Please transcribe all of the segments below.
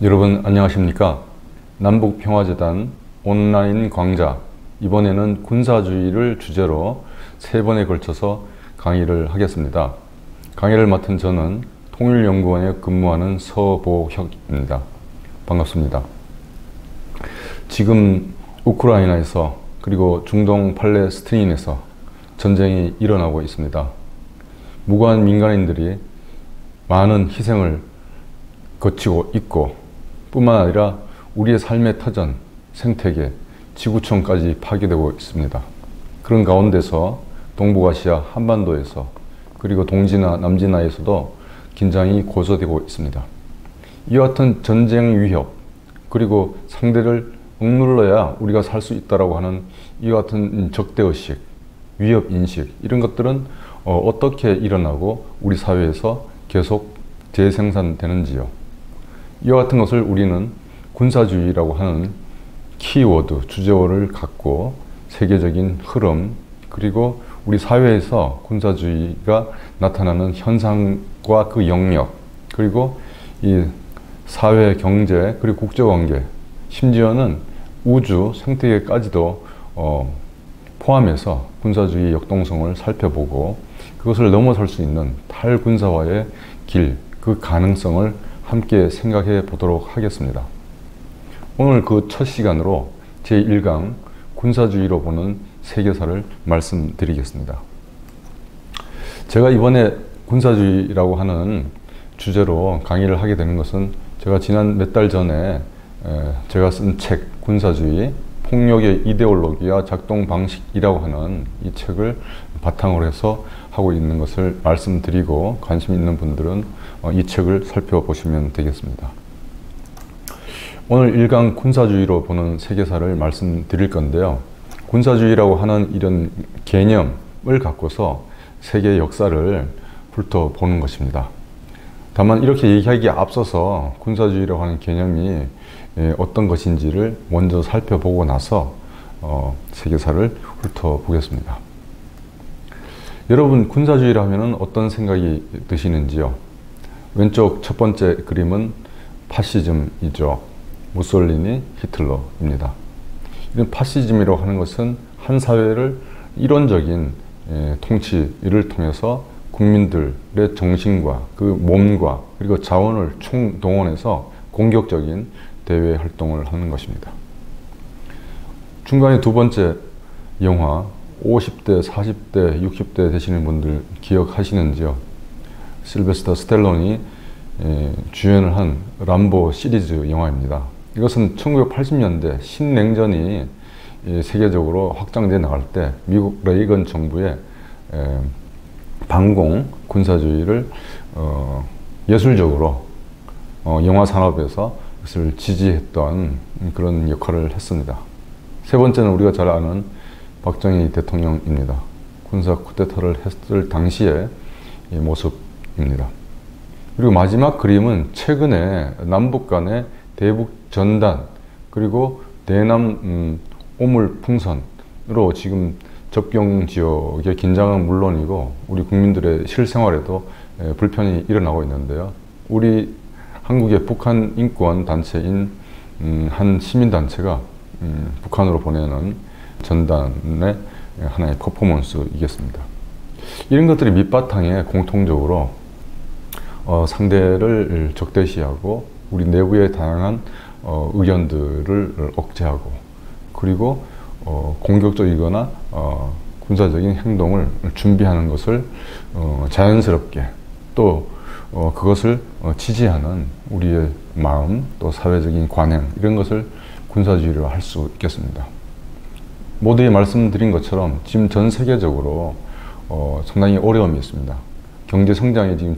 여러분 안녕하십니까? 남북평화재단 온라인 강좌, 이번에는 군사주의를 주제로 3번에 걸쳐서 강의를 하겠습니다. 강의를 맡은 저는 통일연구원에 근무하는 서보혁입니다. 반갑습니다. 지금 우크라이나에서 그리고 중동 팔레스타인에서 전쟁이 일어나고 있습니다. 무고한 민간인들이 많은 희생을 거치고 있고 뿐만 아니라 우리의 삶의 터전, 생태계, 지구촌까지 파괴되고 있습니다. 그런 가운데서 동북아시아 한반도에서 그리고 동진아 남진아에서도 긴장이 고조되고 있습니다. 이와 같은 전쟁 위협, 그리고 상대를 억눌러야 우리가 살 수 있다고 하는 이와 같은 적대의식, 위협인식, 이런 것들은 어떻게 일어나고 우리 사회에서 계속 재생산되는지요. 이와 같은 것을 우리는 군사주의라고 하는 키워드, 주제어를 갖고 세계적인 흐름, 그리고 우리 사회에서 군사주의가 나타나는 현상과 그 영역, 그리고 이 사회, 경제, 그리고 국제관계, 심지어는 우주, 생태계까지도 포함해서 군사주의의 역동성을 살펴보고 그것을 넘어설 수 있는 탈군사화의 길, 그 가능성을 함께 생각해 보도록 하겠습니다. 오늘 그 첫 시간으로 제1강 군사주의로 보는 세계사를 말씀드리겠습니다. 제가 이번에 군사주의라고 하는 주제로 강의를 하게 되는 것은 제가 지난 몇 달 전에 제가 쓴 책 군사주의, 폭력의 이데올로기와 작동 방식이라고 하는 이 책을 바탕으로 해서 하고 있는 것을 말씀드리고, 관심 있는 분들은 이 책을 살펴보시면 되겠습니다. 오늘 1강 군사주의로 보는 세계사를 말씀드릴 건데요. 군사주의라고 하는 이런 개념을 갖고서 세계 역사를 훑어보는 것입니다. 다만 이렇게 얘기하기에 앞서서 군사주의라고 하는 개념이 어떤 것인지를 먼저 살펴보고 나서 세계사를 훑어보겠습니다. 여러분, 군사주의라 하면 어떤 생각이 드시는지요? 왼쪽 첫 번째 그림은 파시즘이죠. 무솔리니, 히틀러입니다. 이런 파시즘이라고 하는 것은 한 사회를 이론적인 통치를 통해서 국민들의 정신과 그 몸과 그리고 자원을 총동원해서 공격적인 대외 활동을 하는 것입니다. 중간에 두 번째 영화, 50대, 40대, 60대 되시는 분들 기억하시는지요? 실베스터 스텔론이 주연을 한 람보 시리즈 영화입니다. 이것은 1980년대 신냉전이 세계적으로 확장돼 나갈 때 미국 레이건 정부의 반공 군사주의를 예술적으로 영화 산업에서 그것을 지지했던 그런 역할을 했습니다. 세 번째는 우리가 잘 아는 박정희 대통령입니다. 군사 쿠데타를 했을 당시의 모습입니다. 그리고 마지막 그림은 최근에 남북 간의 대북 전단, 그리고 대남 오물 풍선으로 지금 접경 지역의 긴장은 물론이고 우리 국민들의 실생활에도 불편이 일어나고 있는데요. 우리 한국의 북한 인권 단체인 한 시민단체가 북한으로 보내는 전단의 하나의 퍼포먼스이겠습니다. 이런 것들이 밑바탕에 공통적으로 상대를 적대시하고 우리 내부의 다양한 의견들을 억제하고, 그리고 공격적이거나 군사적인 행동을 준비하는 것을 자연스럽게 또 그것을 지지하는 우리의 마음, 또 사회적인 관행, 이런 것을 군사주의로 할 수 있겠습니다. 모두에 말씀드린 것처럼 지금 전 세계적으로 상당히 어려움이 있습니다. 경제 성장이 지금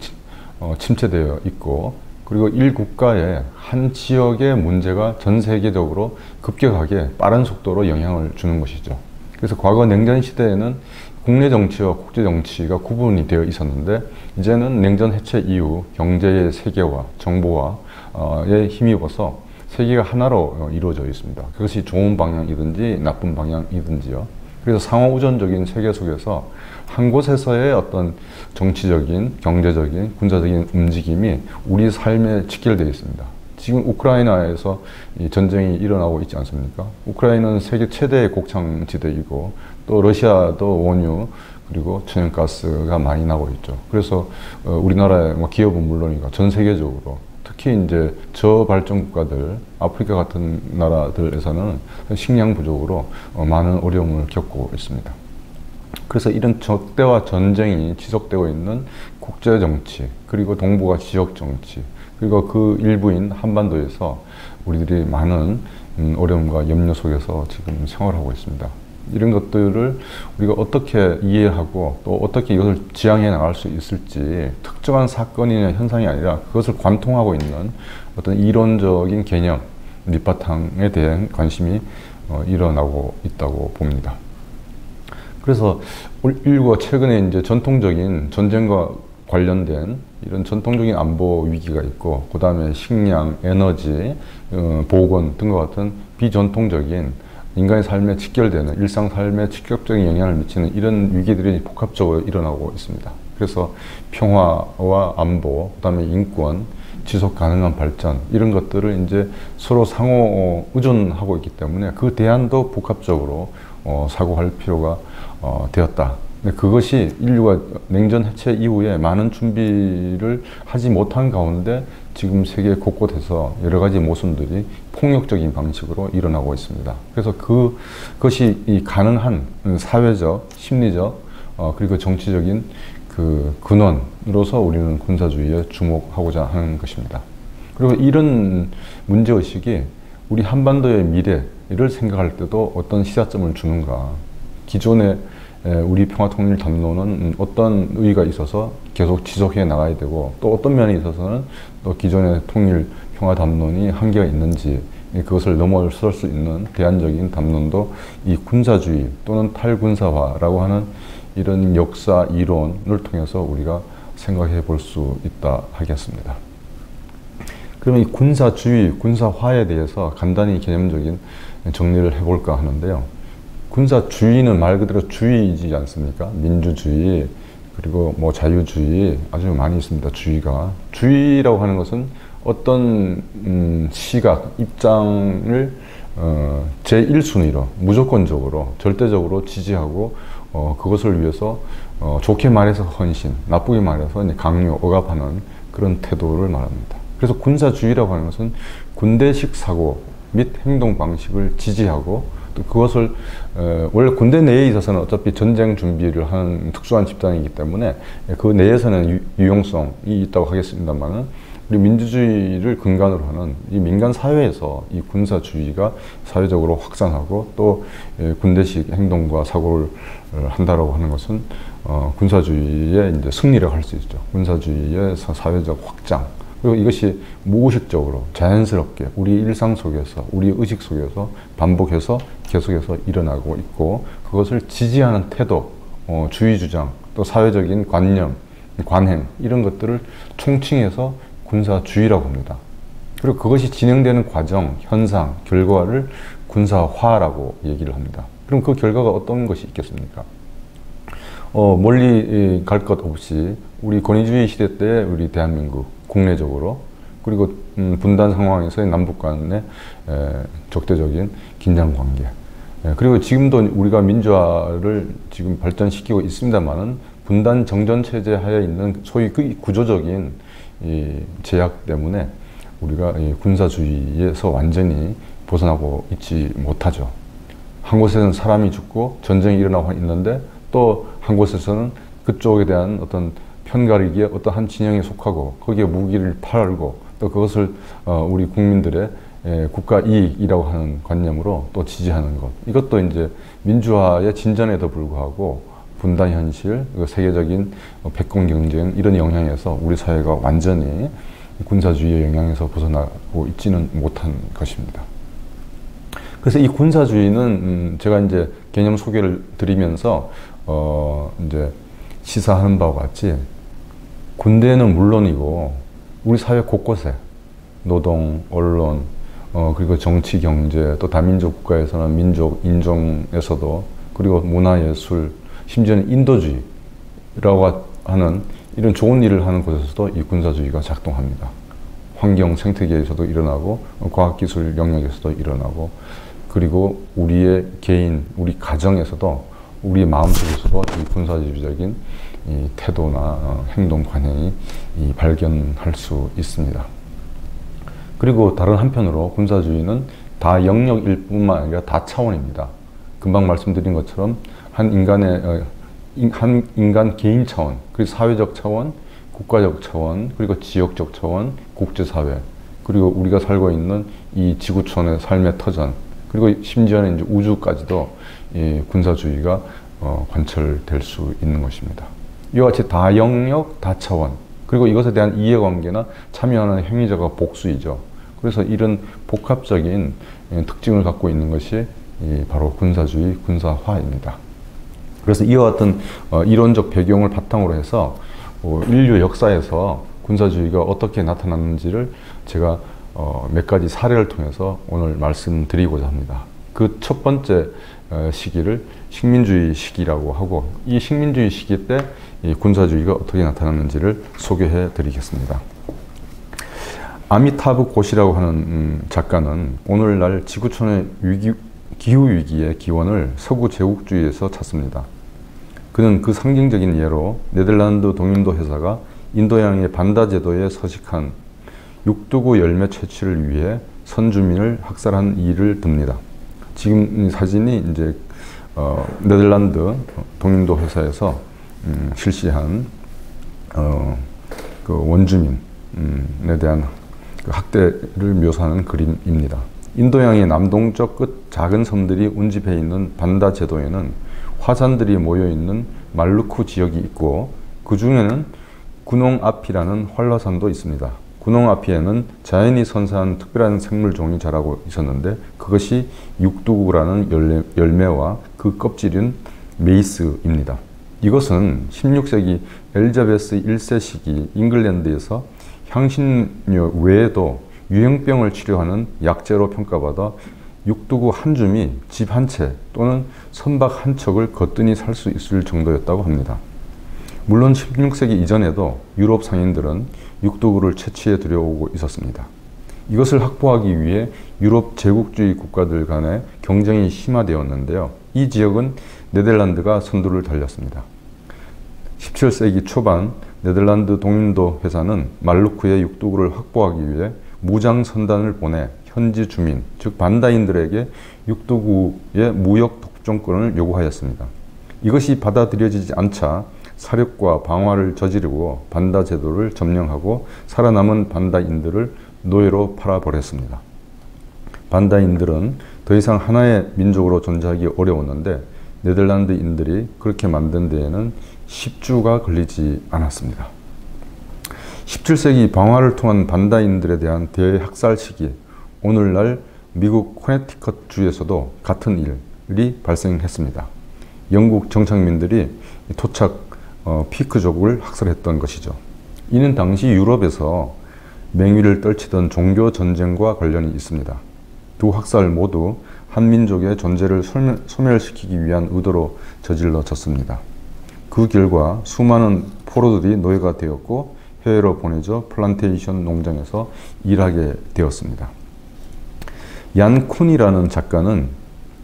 침체되어 있고, 그리고 일 국가의 한 지역의 문제가 전 세계적으로 급격하게 빠른 속도로 영향을 주는 것이죠. 그래서 과거 냉전 시대에는 국내 정치와 국제 정치가 구분이 되어 있었는데, 이제는 냉전 해체 이후 경제의 세계화, 정보화에 힘입어서 세계가 하나로 이루어져 있습니다. 그것이 좋은 방향이든지 나쁜 방향이든지요. 그래서 상호우전적인 세계 속에서 한 곳에서의 어떤 정치적인, 경제적인, 군사적인 움직임이 우리 삶에 직결되어 있습니다. 지금 우크라이나에서 이 전쟁이 일어나고 있지 않습니까? 우크라이나는 세계 최대의 곡창지대이고 또 러시아도 원유 그리고 천연가스가 많이 나고 있죠. 그래서 우리나라의 기업은 물론이고 전 세계적으로 특히 이제 저발전 국가들, 아프리카 같은 나라들에서는 식량 부족으로 많은 어려움을 겪고 있습니다. 그래서 이런 적대와 전쟁이 지속되고 있는 국제 정치, 그리고 동북아 지역 정치, 그리고 그 일부인 한반도에서 우리들이 많은 어려움과 염려 속에서 지금 생활하고 있습니다. 이런 것들을 우리가 어떻게 이해하고 또 어떻게 이것을 지향해 나갈 수 있을지 특정한 사건이나 현상이 아니라 그것을 관통하고 있는 어떤 이론적인 개념, 밑바탕에 대한 관심이 일어나고 있다고 봅니다. 그래서 인류가 최근에 이제 전통적인 전쟁과 관련된 이런 전통적인 안보 위기가 있고, 그 다음에 식량, 에너지, 보건 등과 같은 비전통적인 인간의 삶에 직결되는 일상 삶에 직접적인 영향을 미치는 이런 위기들이 복합적으로 일어나고 있습니다. 그래서 평화와 안보, 그다음에 인권, 지속 가능한 발전 이런 것들을 이제 서로 상호 의존하고 있기 때문에 그 대안도 복합적으로 사고할 필요가 되었다. 근데 그것이 인류가 냉전 해체 이후에 많은 준비를 하지 못한 가운데 지금 세계 곳곳에서 여러 가지 모순들이 폭력적인 방식으로 일어나고 있습니다. 그래서 그것이 이 가능한 사회적, 심리적, 그리고 정치적인 그 근원으로서 우리는 군사주의에 주목하고자 하는 것입니다. 그리고 이런 문제의식이 우리 한반도의 미래를 생각할 때도 어떤 시사점을 주는가. 기존의 우리 평화통일 담론은 어떤 의의가 있어서 계속 지속해 나가야 되고, 또 어떤 면에 있어서는 또 기존의 통일 평화 담론이 한계가 있는지, 그것을 넘어설 수 있는 대안적인 담론도 이 군사주의 또는 탈군사화라고 하는 이런 역사 이론을 통해서 우리가 생각해 볼 수 있다 하겠습니다. 그러면 이 군사주의, 군사화에 대해서 간단히 개념적인 정리를 해볼까 하는데요. 군사주의는 말 그대로 주의이지 않습니까? 민주주의, 그리고 뭐 자유주의 아주 많이 있습니다. 주의가. 주의라고 하는 것은 어떤 시각, 입장을 제1순위로 무조건적으로 절대적으로 지지하고 그것을 위해서 좋게 말해서 헌신, 나쁘게 말해서 강요, 억압하는 그런 태도를 말합니다. 그래서 군사주의라고 하는 것은 군대식 사고 및 행동 방식을 지지하고, 또 그것을 원래 군대 내에 있어서는 어차피 전쟁 준비를 하는 특수한 집단이기 때문에 그 내에서는 유용성이 있다고 하겠습니다만은, 우리 민주주의를 근간으로 하는 이 민간 사회에서 이 군사주의가 사회적으로 확산하고 또 군대식 행동과 사고를 한다라고 하는 것은 군사주의의 이제 승리라고 할 수 있죠. 군사주의의 사회적 확장. 그리고 이것이 무의식적으로 자연스럽게 우리 일상 속에서, 우리 의식 속에서 반복해서 계속해서 일어나고 있고, 그것을 지지하는 태도, 주의 주장, 또 사회적인 관념, 관행 이런 것들을 총칭해서 군사주의라고 합니다. 그리고 그것이 진행되는 과정, 현상, 결과를 군사화라고 얘기를 합니다. 그럼 그 결과가 어떤 것이 있겠습니까? 멀리 갈 것 없이 우리 권위주의 시대 때 우리 대한민국 국내적으로, 그리고 분단 상황에서의 남북 간의 적대적인 긴장 관계, 그리고 지금도 우리가 민주화를 지금 발전시키고 있습니다만은 분단 정전 체제 하에 있는 소위 그 구조적인 이 제약 때문에 우리가 이 군사주의에서 완전히 벗어나고 있지 못하죠. 한 곳에서는 사람이 죽고 전쟁이 일어나고 있는데, 또 한 곳에서는 그쪽에 대한 어떤 편가르기에 어떤 한 진영에 속하고 거기에 무기를 팔고, 또 그것을 우리 국민들의 국가 이익이라고 하는 관념으로 또 지지하는 것. 이것도 이제 민주화의 진전에도 불구하고 분단 현실, 세계적인 백권 경쟁 이런 영향에서 우리 사회가 완전히 군사주의의 영향에서 벗어나고 있지는 못한 것입니다. 그래서 이 군사주의는 제가 이제 개념 소개를 드리면서 이제 시사하는 바와 같이 군대는 물론이고 우리 사회 곳곳에 노동, 언론, 그리고 정치, 경제, 또 다민족 국가에서는 민족, 인종에서도, 그리고 문화예술, 심지어는 인도주의라고 하는 이런 좋은 일을 하는 곳에서도 이 군사주의가 작동합니다. 환경 생태계에서도 일어나고 과학기술 영역에서도 일어나고 그리고 우리의 개인, 우리 가정에서도 우리 마음속에서도 이 군사주의적인 이 태도나 행동 관행이 발견할 수 있습니다. 그리고 다른 한편으로 군사주의는 다 영역일 뿐만 아니라 다 차원입니다. 금방 말씀드린 것처럼 한 인간 개인 차원, 그리고 사회적 차원, 국가적 차원, 그리고 지역적 차원, 국제사회, 그리고 우리가 살고 있는 이 지구촌의 삶의 터전, 그리고 심지어는 이제 우주까지도 이 군사주의가 관철될 수 있는 것입니다. 이와 같이 다 영역, 다 차원, 그리고 이것에 대한 이해관계나 참여하는 행위자가 복수이죠. 그래서 이런 복합적인 특징을 갖고 있는 것이 바로 군사주의, 군사화입니다. 그래서 이와 같은 이론적 배경을 바탕으로 해서 인류 역사에서 군사주의가 어떻게 나타났는지를 제가 몇 가지 사례를 통해서 오늘 말씀드리고자 합니다. 그 첫 번째 시기를 식민주의 시기라고 하고, 이 식민주의 시기 때 이 군사주의가 어떻게 나타났는지를 소개해 드리겠습니다. 아미타브 고시라고 하는 작가는 오늘날 지구촌의 기후위기의 기원을 서구 제국주의에서 찾습니다. 그는 그 상징적인 예로 네덜란드 동인도 회사가 인도양의 반다 제도에 서식한 육두구 열매 채취를 위해 선주민을 학살한 일을 듭니다. 지금 이 사진이 이제 네덜란드 동인도 회사에서 실시한 그 원주민에 대한 그 학대를 묘사하는 그림입니다. 인도양의 남동쪽 끝 작은 섬들이 운집해 있는 반다 제도에는 화산들이 모여 있는 말루쿠 지역이 있고, 그 중에는 구농아피라는 활화산도 있습니다. 구농아피에는 자연이 선사한 특별한 생물종이 자라고 있었는데, 그것이 육두구라는 열매와 그 껍질인 메이스입니다. 이것은 16세기 엘자베스 1세 시기 잉글랜드에서 향신료 외에도 유행병을 치료하는 약재로 평가받아 육두구 한 줌이 집 한 채 또는 선박 한 척을 거뜬히 살 수 있을 정도였다고 합니다. 물론 16세기 이전에도 유럽 상인들은 육두구를 채취해 들여오고 있었습니다. 이것을 확보하기 위해 유럽 제국주의 국가들 간의 경쟁이 심화되었는데요. 이 지역은 네덜란드가 선두를 달렸습니다. 17세기 초반 네덜란드 동인도 회사는 말루쿠의 육두구를 확보하기 위해 무장 선단을 보내 현지 주민, 즉 반다인들에게 육두구의 무역 독점권을 요구하였습니다. 이것이 받아들여지지 않자 사륙과 방화를 저지르고 반다 제도를 점령하고 살아남은 반다인들을 노예로 팔아버렸습니다. 반다인들은 더 이상 하나의 민족으로 존재하기 어려웠는데 네덜란드인들이 그렇게 만든 데에는 10주가 걸리지 않았습니다. 17세기 방화를 통한 반다인들에 대한 대학살 시기, 오늘날 미국 코네티컷 주에서도 같은 일이 발생했습니다. 영국 정착민들이 토착 피크족을 학살했던 것이죠. 이는 당시 유럽에서 맹위를 떨치던 종교 전쟁과 관련이 있습니다. 두 학살 모두 한 민족의 존재를 소멸시키기 위한 의도로 저질러졌습니다. 그 결과 수많은 포로들이 노예가 되었고 해외로 보내져 플란테이션 농장에서 일하게 되었습니다. 얀 쿤이라는 작가는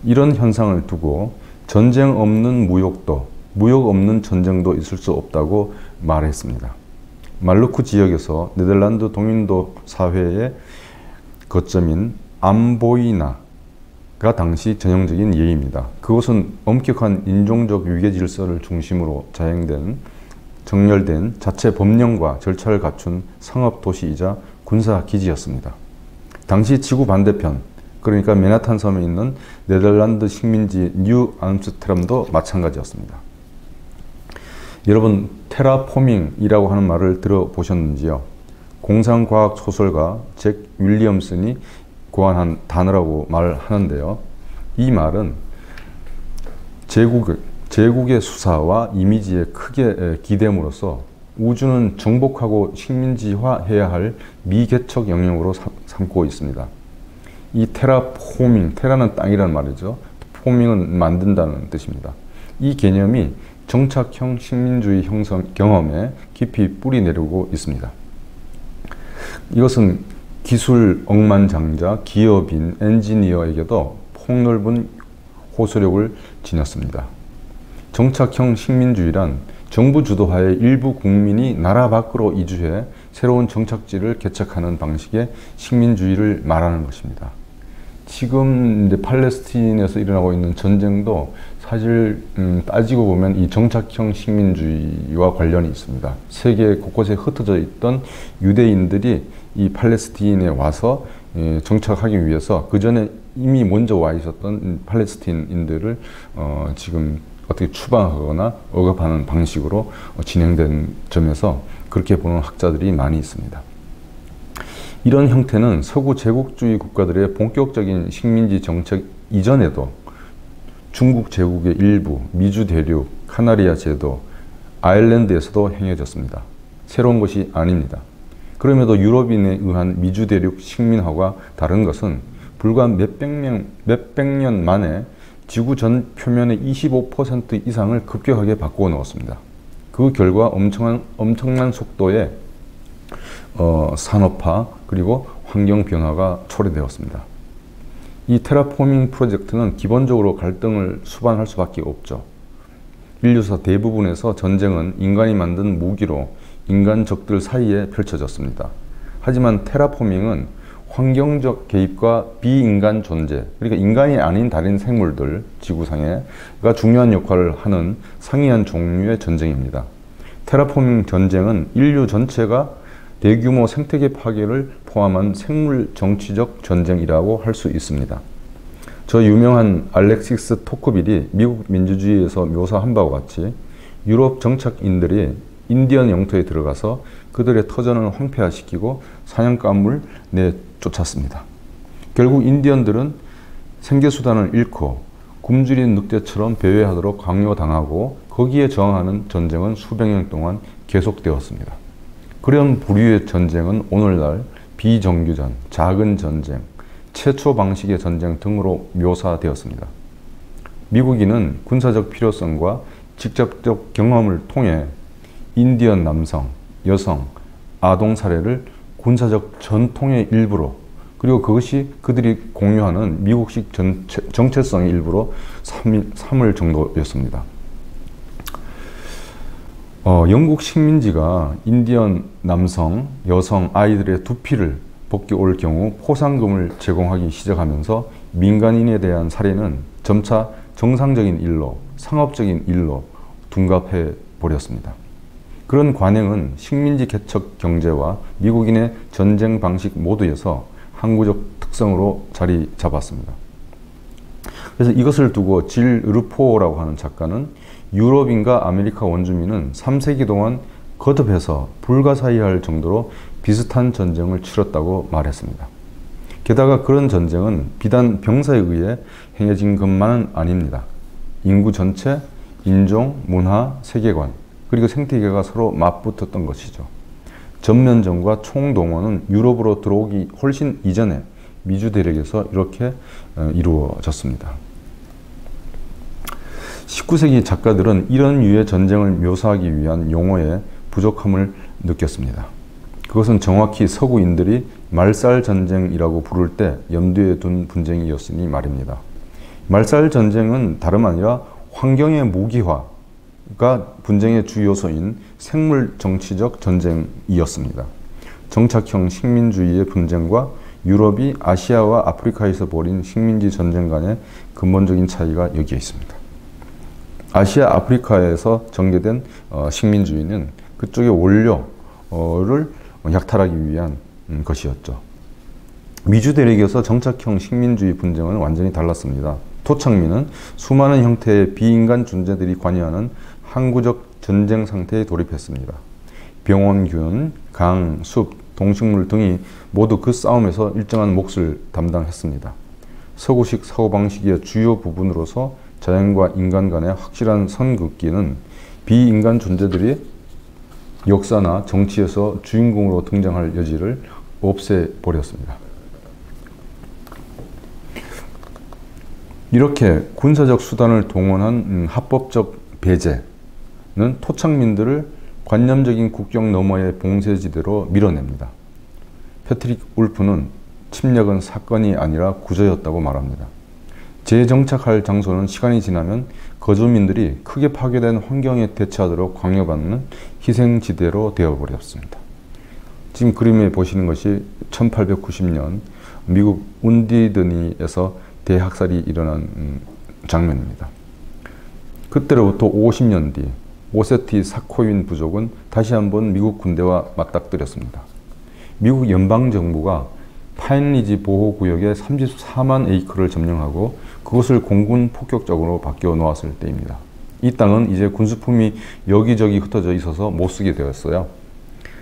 이런 현상을 두고 전쟁 없는 무역도, 무역 없는 전쟁도 있을 수 없다고 말했습니다. 말루쿠 지역에서 네덜란드 동인도 사회의 거점인 암보이나가 당시 전형적인 예입니다. 그것은 엄격한 인종적 유계 질서를 중심으로 정렬된 자체 법령과 절차를 갖춘 상업 도시이자 군사 기지였습니다. 당시 지구 반대편, 그러니까 맨하탄 섬에 있는 네덜란드 식민지 뉴 암스테르담도 마찬가지였습니다. 여러분, 테라포밍이라고 하는 말을 들어보셨는지요? 공상과학 소설가 잭 윌리엄슨이 고안한 단어라고 말하는데요. 이 말은 제국의 수사와 이미지에 크게 기댐으로써 우주는 정복하고 식민지화해야 할 미개척 영역으로 삼고 있습니다. 이 테라포밍, 테라는 땅이란 말이죠. 포밍은 만든다는 뜻입니다. 이 개념이 정착형 식민주의 형성 경험에 깊이 뿌리 내리고 있습니다. 이것은 기술 억만장자, 기업인, 엔지니어에게도 폭넓은 호소력을 지녔습니다. 정착형 식민주의란 정부 주도하에 일부 국민이 나라 밖으로 이주해 새로운 정착지를 개척하는 방식의 식민주의를 말하는 것입니다. 지금 이제 팔레스틴에서 일어나고 있는 전쟁도 사실 따지고 보면 이 정착형 식민주의와 관련이 있습니다. 세계 곳곳에 흩어져 있던 유대인들이 이 팔레스틴에 와서 정착하기 위해서 그 전에 이미 먼저 와 있었던 팔레스틴인들을 지금 어떻게 추방하거나 억압하는 방식으로 진행된 점에서 그렇게 보는 학자들이 많이 있습니다. 이런 형태는 서구 제국주의 국가들의 본격적인 식민지 정책 이전에도 중국 제국의 일부, 미주 대륙, 카나리아 제도, 아일랜드에서도 행해졌습니다. 새로운 것이 아닙니다. 그럼에도 유럽인에 의한 미주 대륙 식민화와 다른 것은 불과 몇백 년 만에 지구 전 표면의 25% 이상을 급격하게 바꾸어 놓았습니다. 그 결과 엄청난 속도의 산업화 그리고 환경 변화가 초래되었습니다. 이 테라포밍 프로젝트는 기본적으로 갈등을 수반할 수밖에 없죠. 인류사 대부분에서 전쟁은 인간이 만든 무기로 인간 적들 사이에 펼쳐졌습니다. 하지만 테라포밍은 환경적 개입과 비인간 존재, 그러니까 인간이 아닌 다른 생물들, 지구상에가 중요한 역할을 하는 상이한 종류의 전쟁입니다. 테라포밍 전쟁은 인류 전체가 대규모 생태계 파괴를 포함한 생물 정치적 전쟁이라고 할 수 있습니다. 저 유명한 알렉시스 토크빌이 미국 민주주의에서 묘사한 바와 같이 유럽 정착인들이 인디언 영토에 들어가서 그들의 터전을 황폐화시키고 사냥감을 내쫓았습니다. 결국 인디언들은 생계수단을 잃고 굶주린 늑대처럼 배회하도록 강요당하고 거기에 저항하는 전쟁은 수백 년 동안 계속되었습니다. 그런 부류의 전쟁은 오늘날 비정규전, 작은 전쟁, 최초 방식의 전쟁 등으로 묘사되었습니다. 미국인은 군사적 필요성과 직접적 경험을 통해 인디언 남성, 여성, 아동 살해를 군사적 전통의 일부로 그리고 그것이 그들이 공유하는 미국식 정체성의 일부로 삼을 정도였습니다. 영국 식민지가 인디언 남성, 여성, 아이들의 두피를 벗겨올 경우 포상금을 제공하기 시작하면서 민간인에 대한 살해는 점차 정상적인 일로, 상업적인 일로 둔갑해 버렸습니다. 그런 관행은 식민지 개척 경제와 미국인의 전쟁 방식 모두에서 항구적 특성으로 자리 잡았습니다. 그래서 이것을 두고 질 르포라고 하는 작가는 유럽인과 아메리카 원주민은 3세기 동안 거듭해서 불가사의할 정도로 비슷한 전쟁을 치렀다고 말했습니다. 게다가 그런 전쟁은 비단 병사에 의해 행해진 것만은 아닙니다. 인구 전체, 인종, 문화, 세계관, 그리고 생태계가 서로 맞붙었던 것이죠. 전면전과 총동원은 유럽으로 들어오기 훨씬 이전에 미주 대륙에서 이렇게 이루어졌습니다. 19세기 작가들은 이런 유의 전쟁을 묘사하기 위한 용어의 부족함을 느꼈습니다. 그것은 정확히 서구인들이 말살전쟁이라고 부를 때 염두에 둔 분쟁이었으니 말입니다. 말살전쟁은 다름 아니라 환경의 무기화가 분쟁의 주 요소인 생물 정치적 전쟁이었습니다. 정착형 식민주의의 분쟁과 유럽이 아시아와 아프리카에서 벌인 식민지 전쟁 간의 근본적인 차이가 여기에 있습니다. 아시아, 아프리카에서 전개된 식민주의는 그쪽의 원료를 약탈하기 위한 것이었죠. 미주 대륙에서 정착형 식민주의 분쟁은 완전히 달랐습니다. 토착민은 수많은 형태의 비인간 존재들이 관여하는 항구적 전쟁 상태에 돌입했습니다. 병원균, 강, 숲, 동식물 등이 모두 그 싸움에서 일정한 몫을 담당했습니다. 서구식 사고방식의 주요 부분으로서 자연과 인간 간의 확실한 선긋기는 비인간 존재들이 역사나 정치에서 주인공으로 등장할 여지를 없애버렸습니다. 이렇게 군사적 수단을 동원한 합법적 배제는 토착민들을 관념적인 국경 너머의 봉쇄지대로 밀어냅니다. 패트릭 울프는 침략은 사건이 아니라 구조였다고 말합니다. 재정착할 장소는 시간이 지나면 거주민들이 크게 파괴된 환경에 대처하도록 강요받는 희생지대로 되어버렸습니다. 지금 그림에 보시는 것이 1890년 미국 운디드니에서 대학살이 일어난 장면입니다. 그때로부터 50년 뒤 오세티 사코윈 부족은 다시 한번 미국 군대와 맞닥뜨렸습니다. 미국 연방정부가 파인리지 보호구역의 34만 에이커를 점령하고 그것을 공군 폭격적으로 바뀌어 놓았을 때입니다. 이 땅은 이제 군수품이 여기저기 흩어져 있어서 못 쓰게 되었어요.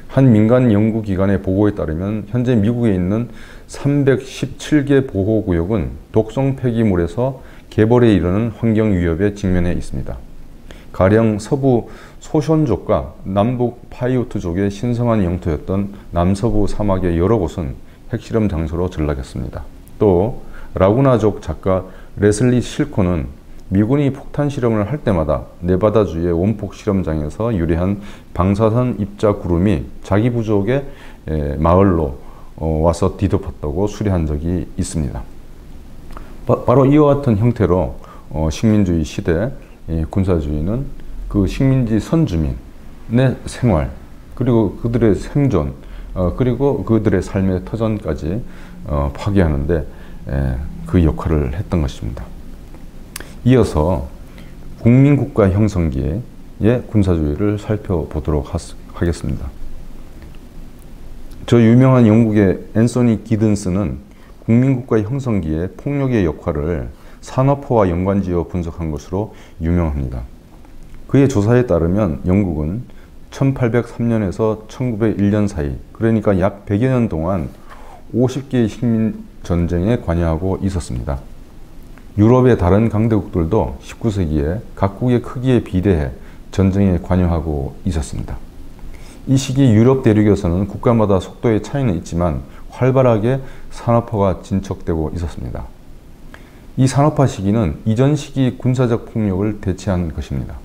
한 민간 연구기관의 보고에 따르면 현재 미국에 있는 317개 보호구역은 독성 폐기물에서 개벌에 이르는 환경 위협에 직면해 있습니다. 가령 서부 소션족과 남북 파이우트족의 신성한 영토였던 남서부 사막의 여러 곳은 핵실험 장소로 전락했습니다. 또 라구나족 작가 레슬리 실코는 미군이 폭탄 실험을 할 때마다 네바다주의 원폭 실험장에서 유래한 방사선 입자 구름이 자기 부족의 마을로 와서 뒤덮었다고 수리한 적이 있습니다. 바로 이와 같은 형태로 식민주의 시대 군사주의는 그 식민지 선주민의 생활, 그리고 그들의 생존, 그리고 그들의 삶의 터전까지 파괴하는데 그 역할을 했던 것입니다. 이어서 국민국가 형성기의 군사주의를 살펴보도록 하겠습니다. 저 유명한 영국의 앤소니 기든스는 국민국가 형성기의 폭력의 역할을 산업화와 연관지어 분석한 것으로 유명합니다. 그의 조사에 따르면 영국은 1803년에서 1901년 사이, 그러니까 약 100여 년 동안 50개의 식민전쟁에 관여하고 있었습니다. 유럽의 다른 강대국들도 19세기에 각국의 크기에 비례해 전쟁에 관여하고 있었습니다. 이 시기 유럽 대륙에서는 국가마다 속도의 차이는 있지만 활발하게 산업화가 진척되고 있었습니다. 이 산업화 시기는 이전 시기 군사적 폭력을 대체한 것입니다.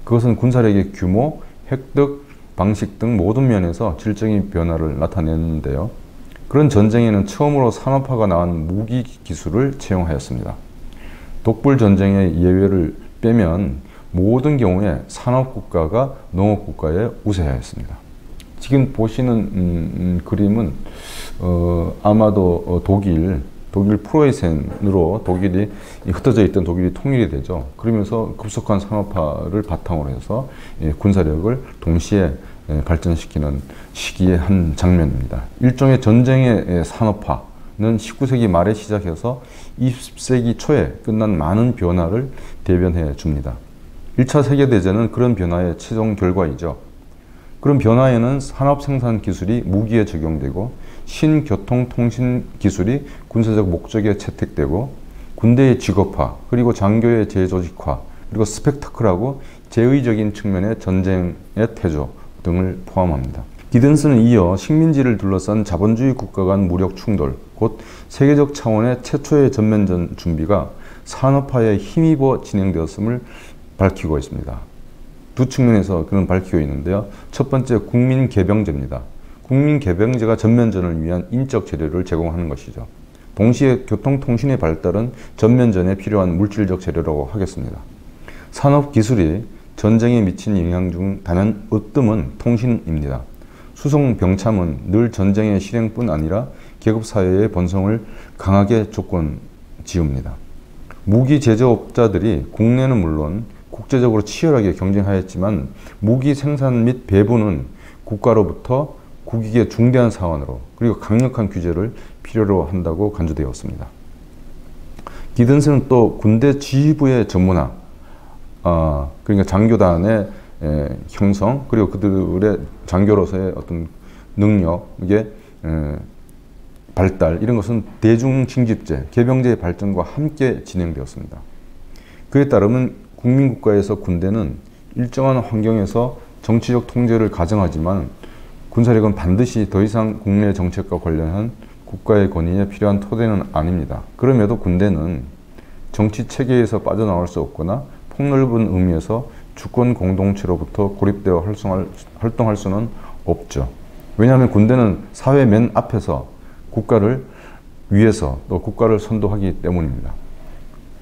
그것은 군사력의 규모, 획득, 방식 등 모든 면에서 질적인 변화를 나타냈는데요. 그런 전쟁에는 처음으로 산업화가 나온 무기 기술을 채용하였습니다. 독불 전쟁의 예외를 빼면 모든 경우에 산업국가가 농업국가에 우세하였습니다. 지금 보시는 그림은 아마도 독일 프로이센으로 독일이 흩어져 있던 독일이 통일이 되죠. 그러면서 급속한 산업화를 바탕으로 해서 군사력을 동시에 발전시키는 시기의 한 장면입니다. 일종의 전쟁의 산업화는 19세기 말에 시작해서 20세기 초에 끝난 많은 변화를 대변해 줍니다. 1차 세계대전은 그런 변화의 최종 결과이죠. 그런 변화에는 산업 생산 기술이 무기에 적용되고 신교통통신 기술이 군사적 목적에 채택되고 군대의 직업화, 그리고 장교의 재조직화, 그리고 스펙타클하고 제의적인 측면의 전쟁의 태조 등을 포함합니다. 기든스는 이어 식민지를 둘러싼 자본주의 국가 간 무력 충돌, 곧 세계적 차원의 최초의 전면전 준비가 산업화에 힘입어 진행되었음을 밝히고 있습니다. 두 측면에서 그런 밝히고 있는데요. 첫 번째, 국민개병제입니다. 국민개병제가 전면전을 위한 인적 재료를 제공하는 것이죠. 동시에 교통통신의 발달은 전면전에 필요한 물질적 재료라고 하겠습니다. 산업기술이 전쟁에 미친 영향 중 단연 으뜸은 통신입니다. 수송병참은 늘 전쟁의 실행뿐 아니라 계급사회의 번성을 강하게 조건 지읍니다. 무기 제조업자들이 국내는 물론 국제적으로 치열하게 경쟁하였지만 무기 생산 및 배부는 국가로부터 국익의 중대한 사안으로, 그리고 강력한 규제를 필요로 한다고 간주되었습니다. 기든스는 또 군대 지휘부의 전문화, 그러니까 장교단의 형성, 그리고 그들의 장교로서의 어떤 능력의 발달, 이런 것은 대중징집제, 개병제의 발전과 함께 진행되었습니다. 그에 따르면 국민국가에서 군대는 일정한 환경에서 정치적 통제를 가정하지만 군사력은 반드시 더 이상 국내 정책과 관련한 국가의 권위에 필요한 토대는 아닙니다. 그럼에도 군대는 정치 체계에서 빠져나올 수 없거나 폭넓은 의미에서 주권 공동체로부터 고립되어 활동할 수는 없죠. 왜냐하면 군대는 사회 맨 앞에서 국가를 위해서 또 국가를 선도하기 때문입니다.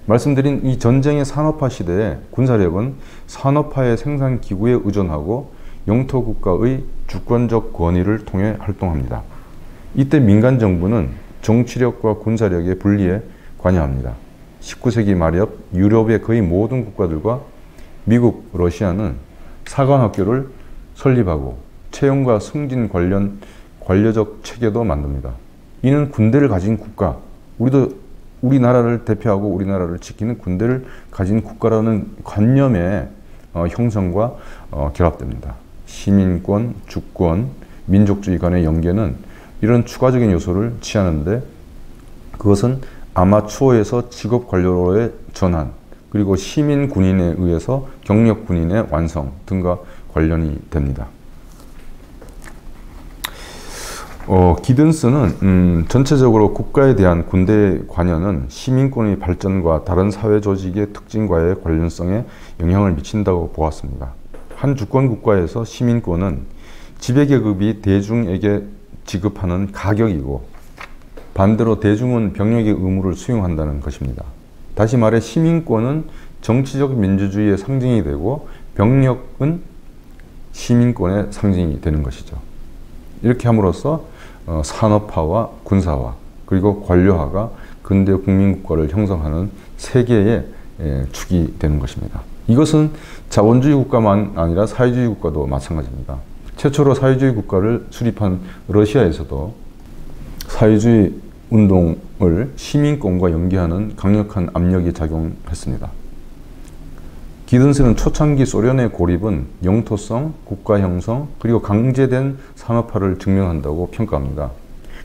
말씀드린 이 전쟁의 산업화 시대에 군사력은 산업화의 생산기구에 의존하고 영토국가의 주권적 권위를 통해 활동합니다. 이때 민간정부는 정치력과 군사력의 분리에 관여합니다. 19세기 말엽 유럽의 거의 모든 국가들과 미국, 러시아는 사관학교를 설립하고 채용과 승진 관련 관료적 체계도 만듭니다. 이는 군대를 가진 국가, 우리나라를 대표하고 우리나라를 지키는 군대를 가진 국가라는 관념의 형성과 결합됩니다. 시민권, 주권, 민족주의 간의 연계는 이런 추가적인 요소를 취하는데 그것은 아마추어에서 직업 관료로의 전환, 그리고 시민 군인에 의해서 경력 군인의 완성 등과 관련이 됩니다. 기든스는 전체적으로 국가에 대한 군대의 관여는 시민권의 발전과 다른 사회 조직의 특징과의 관련성에 영향을 미친다고 보았습니다. 한 주권 국가에서 시민권은 지배계급이 대중에게 지급하는 가격이고 반대로 대중은 병력의 의무를 수행한다는 것입니다. 다시 말해 시민권은 정치적 민주주의의 상징이 되고 병력은 시민권의 상징이 되는 것이죠. 이렇게 함으로써 산업화와 군사화 그리고 관료화가 근대 국민국가를 형성하는 세 개의 축이 되는 것입니다. 이것은 자본주의 국가만 아니라 사회주의 국가도 마찬가지입니다. 최초로 사회주의 국가를 수립한 러시아에서도 사회주의 운동을 시민권과 연계하는 강력한 압력이 작용했습니다. 기든스는 초창기 소련의 고립은 영토성, 국가 형성, 그리고 강제된 산업화를 증명한다고 평가합니다.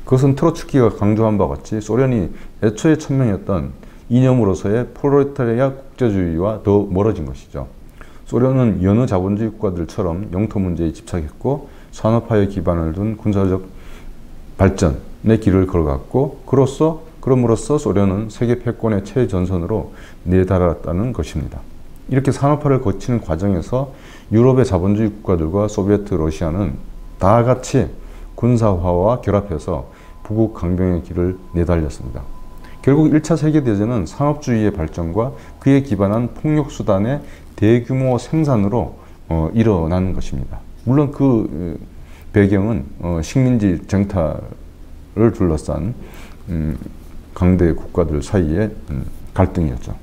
그것은 트로츠키가 강조한 바와 같이 소련이 애초에 천명했던 이념으로서의 프롤레타리아 국제주의와 더 멀어진 것이죠. 소련은 여느 자본주의 국가들처럼 영토 문제에 집착했고 산업화에 기반을 둔 군사적 발전의 길을 걸어갔고 그럼으로써 소련은 세계 패권의 최전선으로 내달았다는 것입니다. 이렇게 산업화를 거치는 과정에서 유럽의 자본주의 국가들과 소비에트 러시아는 다 같이 군사화와 결합해서 부국 강병의 길을 내달렸습니다. 결국 1차 세계대전은 산업주의의 발전과 그에 기반한 폭력수단의 대규모 생산으로 일어난 것입니다. 물론 그 배경은 식민지 쟁탈을 둘러싼 강대 국가들 사이의 갈등이었죠.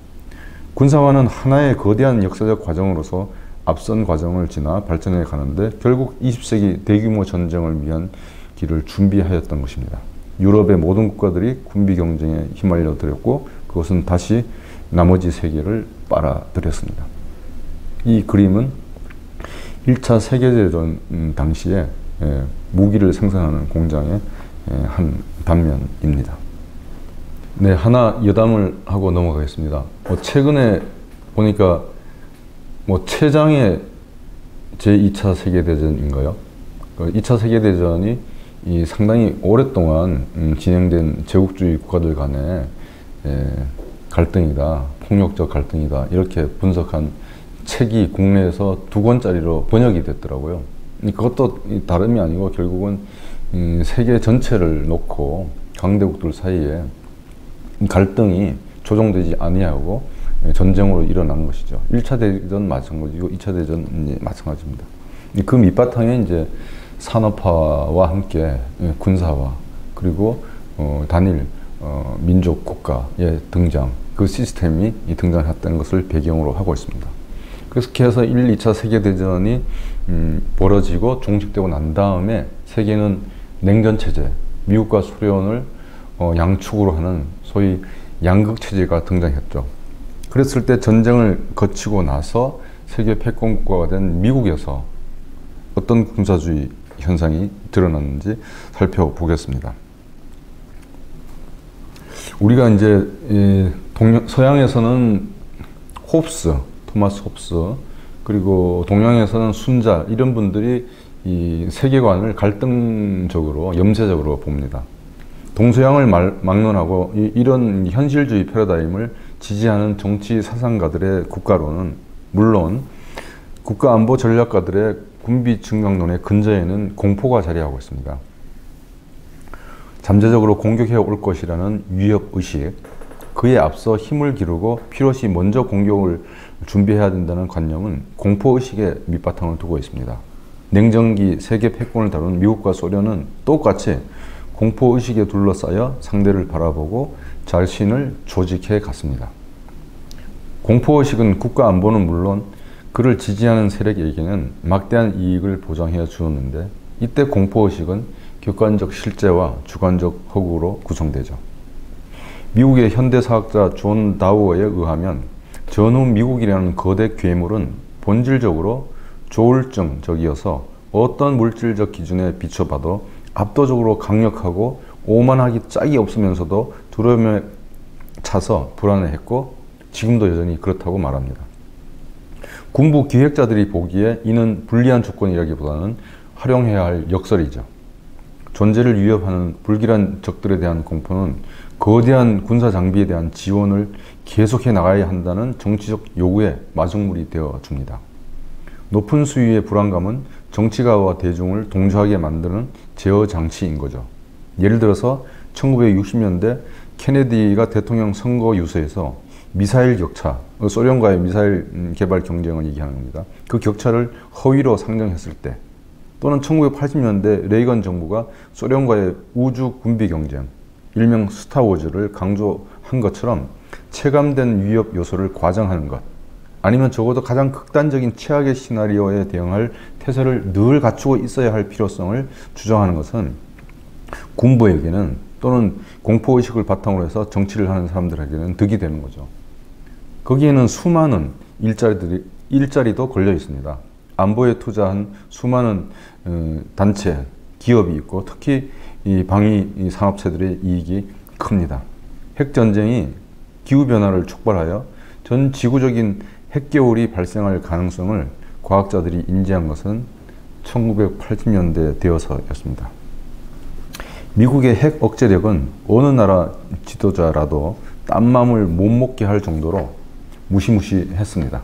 군사화는 하나의 거대한 역사적 과정으로서 앞선 과정을 지나 발전해 가는데 결국 20세기 대규모 전쟁을 위한 길을 준비하였던 것입니다. 유럽의 모든 국가들이 군비 경쟁에 휘말려 들었고 그것은 다시 나머지 세계를 빨아들였습니다. 이 그림은 1차 세계대전 당시에 무기를 생산하는 공장의 한 단면입니다. 네, 하나 여담을 하고 넘어가겠습니다. 최근에 보니까 최장의 제2차 세계대전인가요? 2차 세계대전이 상당히 오랫동안 진행된 제국주의 국가들 간의 갈등이다, 폭력적 갈등이다 이렇게 분석한 책이 국내에서 2권짜리로 번역이 됐더라고요. 그것도 다름이 아니고 결국은 세계 전체를 놓고 강대국들 사이에 갈등이 조정되지 아니하고 전쟁으로 일어난 것이죠. 1차 대전 마찬가지고 2차 대전 마찬가지입니다. 그 밑바탕에 이제 산업화와 함께 군사화 그리고 단일 민족 국가의 등장, 그 시스템이 등장했다는 것을 배경으로 하고 있습니다. 그렇게 해서 1, 2차 세계대전이 벌어지고 종식되고 난 다음에 세계는 냉전체제, 미국과 소련을 양축으로 하는 소위 양극체제가 등장했죠. 그랬을 때 전쟁을 거치고 나서 세계 패권국가가 된 미국에서 어떤 군사주의 현상이 드러났는지 살펴보겠습니다. 우리가 이제 서양에서는 토마스 홉스, 그리고 동양에서는 순자 이런 분들이 이 세계관을 갈등적으로 염세적으로 봅니다. 동서양을 막론하고 이런 현실주의 패러다임을 지지하는 정치 사상가들의 국가론은 물론 국가안보 전략가들의 군비 증강론의 근저에는 공포가 자리하고 있습니다. 잠재적으로 공격해 올 것이라는 위협의식, 그에 앞서 힘을 기르고 필요시 먼저 공격을 준비해야 된다는 관념은 공포의식의 밑바탕을 두고 있습니다. 냉전기 세계 패권을 다룬 미국과 소련은 똑같이 공포의식에 둘러싸여 상대를 바라보고 자신을 조직해 갔습니다. 공포의식은 국가 안보는 물론 그를 지지하는 세력에게는 막대한 이익을 보장해 주었는데, 이때 공포의식은 객관적 실제와 주관적 허구로 구성되죠. 미국의 현대사학자 존 다우어에 의하면 전후 미국이라는 거대 괴물은 본질적으로 조울증적이어서 어떤 물질적 기준에 비춰봐도 압도적으로 강력하고 오만하기 짝이 없으면서도 두려움에 차서 불안해했고 지금도 여전히 그렇다고 말합니다. 군부 기획자들이 보기에 이는 불리한 조건이라기보다는 활용해야 할 역설이죠. 존재를 위협하는 불길한 적들에 대한 공포는 거대한 군사 장비에 대한 지원을 계속해 나가야 한다는 정치적 요구의 마중물이 되어 줍니다. 높은 수위의 불안감은 정치가와 대중을 동조하게 만드는 제어 장치인 거죠. 예를 들어서 1960년대 케네디가 대통령 선거 유세에서 미사일 격차, 소련과의 미사일 개발 경쟁을 얘기하는 겁니다. 그 격차를 허위로 상정했을 때, 또는 1980년대 레이건 정부가 소련과의 우주 군비 경쟁, 일명 스타워즈를 강조한 것처럼 체감된 위협 요소를 과장하는 것, 아니면 적어도 가장 극단적인 최악의 시나리오에 대응할 태세를 늘 갖추고 있어야 할 필요성을 주장하는 것은 군부에게는, 또는 공포의식을 바탕으로 해서 정치를 하는 사람들에게는 득이 되는 거죠. 거기에는 수많은 일자리도 걸려 있습니다. 안보에 투자한 수많은 단체, 기업이 있고 특히 이 방위 산업체들의 이익이 큽니다. 핵전쟁이 기후변화를 촉발하여 전 지구적인 핵개울이 발생할 가능성을 과학자들이 인지한 것은 1980년대 되어서였습니다. 미국의 핵 억제력은 어느 나라 지도자라도 딴맘을 못 먹게 할 정도로 무시무시했습니다.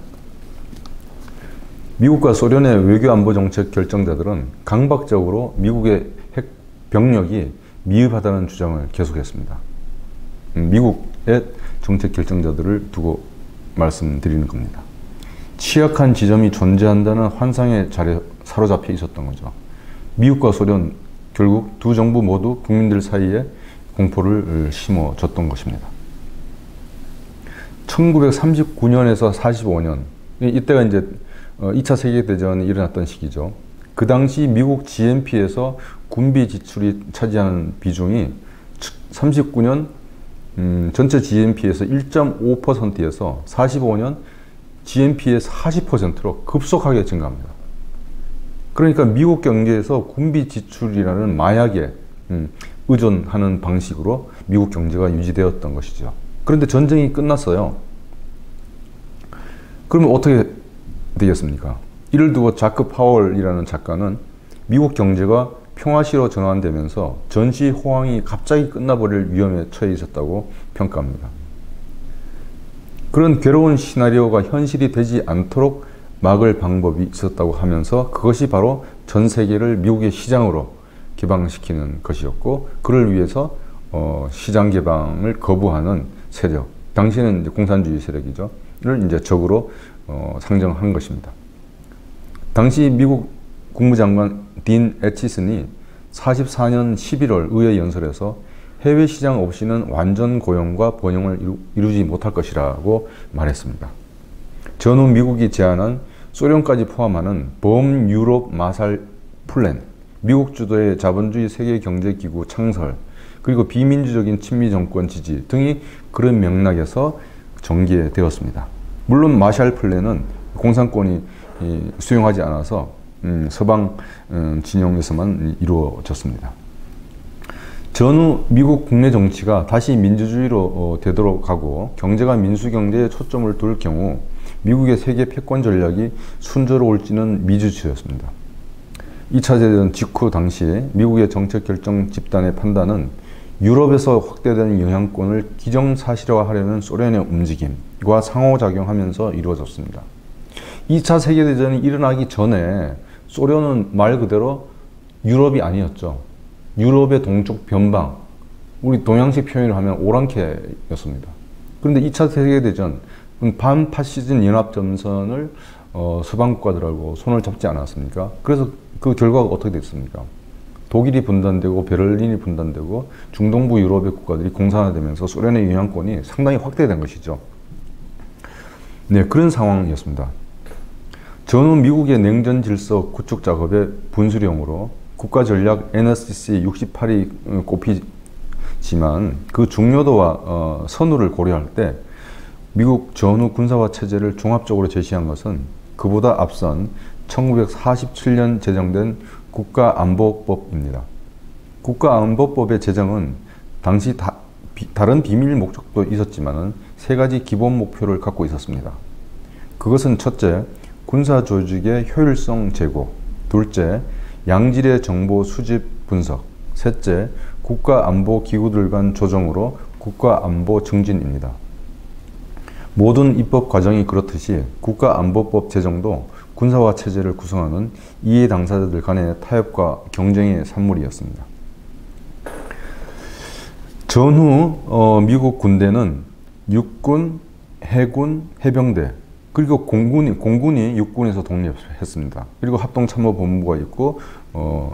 미국과 소련의 외교안보정책 결정자들은 강박적으로 미국의 핵 병력이 미흡하다는 주장을 계속했습니다. 미국의 정책 결정자들을 두고 말씀드리는 겁니다. 취약한 지점이 존재한다는 환상에 사로잡혀 있었던 거죠. 미국과 소련, 결국 두 정부 모두 국민들 사이에 공포를 심어줬던 것입니다. 1939년에서 45년, 이때가 이제 2차 세계대전이 일어났던 시기죠. 그 당시 미국 GNP에서 군비 지출이 차지하는 비중이 39년 전체 GNP에서 1.5%에서 45년 GNP의 40%로 급속하게 증가합니다. 그러니까 미국 경제에서 군비 지출이라는 마약에 의존하는 방식으로 미국 경제가 유지되었던 것이죠. 그런데 전쟁이 끝났어요. 그러면 어떻게 되겠습니까? 이를 두고 자크 파월이라는 작가는 미국 경제가 평화시로 전환되면서 전시 호황이 갑자기 끝나버릴 위험에 처해 있었다고 평가합니다. 그런 괴로운 시나리오가 현실이 되지 않도록 막을 방법이 있었다고 하면서 그것이 바로 전 세계를 미국의 시장으로 개방시키는 것이었고, 그를 위해서 시장 개방을 거부하는 세력, 당시에는 이제 공산주의 세력이죠. 를 이제 적으로 상정한 것입니다. 당시 미국 국무장관 딘 애치슨이 44년 11월 의회 연설에서 해외 시장 없이는 완전 고용과 번영을 이루지 못할 것이라고 말했습니다. 전후 미국이 제안한 소련까지 포함하는 범유럽 마샬 플랜, 미국 주도의 자본주의 세계경제기구 창설, 그리고 비민주적인 친미 정권 지지 등이 그런 맥락에서 전개되었습니다. 물론 마샬 플랜은 공산권이 수용하지 않아서 서방 진영에서만 이루어졌습니다. 전후 미국 국내 정치가 다시 민주주의로 되도록 하고 경제가 민수경제에 초점을 둘 경우 미국의 세계 패권 전략이 순조로울지는 미지수였습니다. 2차 대전 직후 당시에 미국의 정책 결정 집단의 판단은 유럽에서 확대된 영향권을 기정사실화하려는 소련의 움직임과 상호작용하면서 이루어졌습니다. 2차 세계대전이 일어나기 전에 소련은 말 그대로 유럽이 아니었죠. 유럽의 동쪽 변방, 우리 동양식 표현을 하면 오랑캐였습니다. 그런데 2차 세계대전, 반파시즘 연합전선을 서방 국가들하고 손을 잡지 않았습니까? 그래서 그 결과가 어떻게 됐습니까? 독일이 분단되고 베를린이 분단되고 중동부 유럽의 국가들이 공산화되면서 소련의 영향권이 상당히 확대된 것이죠. 네, 그런 상황이었습니다. 전후 미국의 냉전 질서 구축 작업의 분수령으로 국가전략 NSC 68이 꼽히지만 그 중요도와 선후를 고려할 때 미국 전후 군사화 체제를 종합적으로 제시한 것은 그보다 앞선 1947년 제정된 국가안보법입니다. 국가안보법의 제정은 당시 다른 비밀 목적도 있었지만 세 가지 기본 목표를 갖고 있었습니다. 그것은 첫째, 군사 조직의 효율성 제고, 둘째, 양질의 정보 수집 분석, 셋째, 국가안보기구들 간 조정으로 국가안보 증진입니다. 모든 입법 과정이 그렇듯이 국가안보법 제정도 군사화 체제를 구성하는 이해 당사자들 간의 타협과 경쟁의 산물이었습니다. 전후 미국 군대는 육군, 해군, 해병대, 그리고 공군이 육군에서 독립했습니다. 그리고 합동참모본부가 있고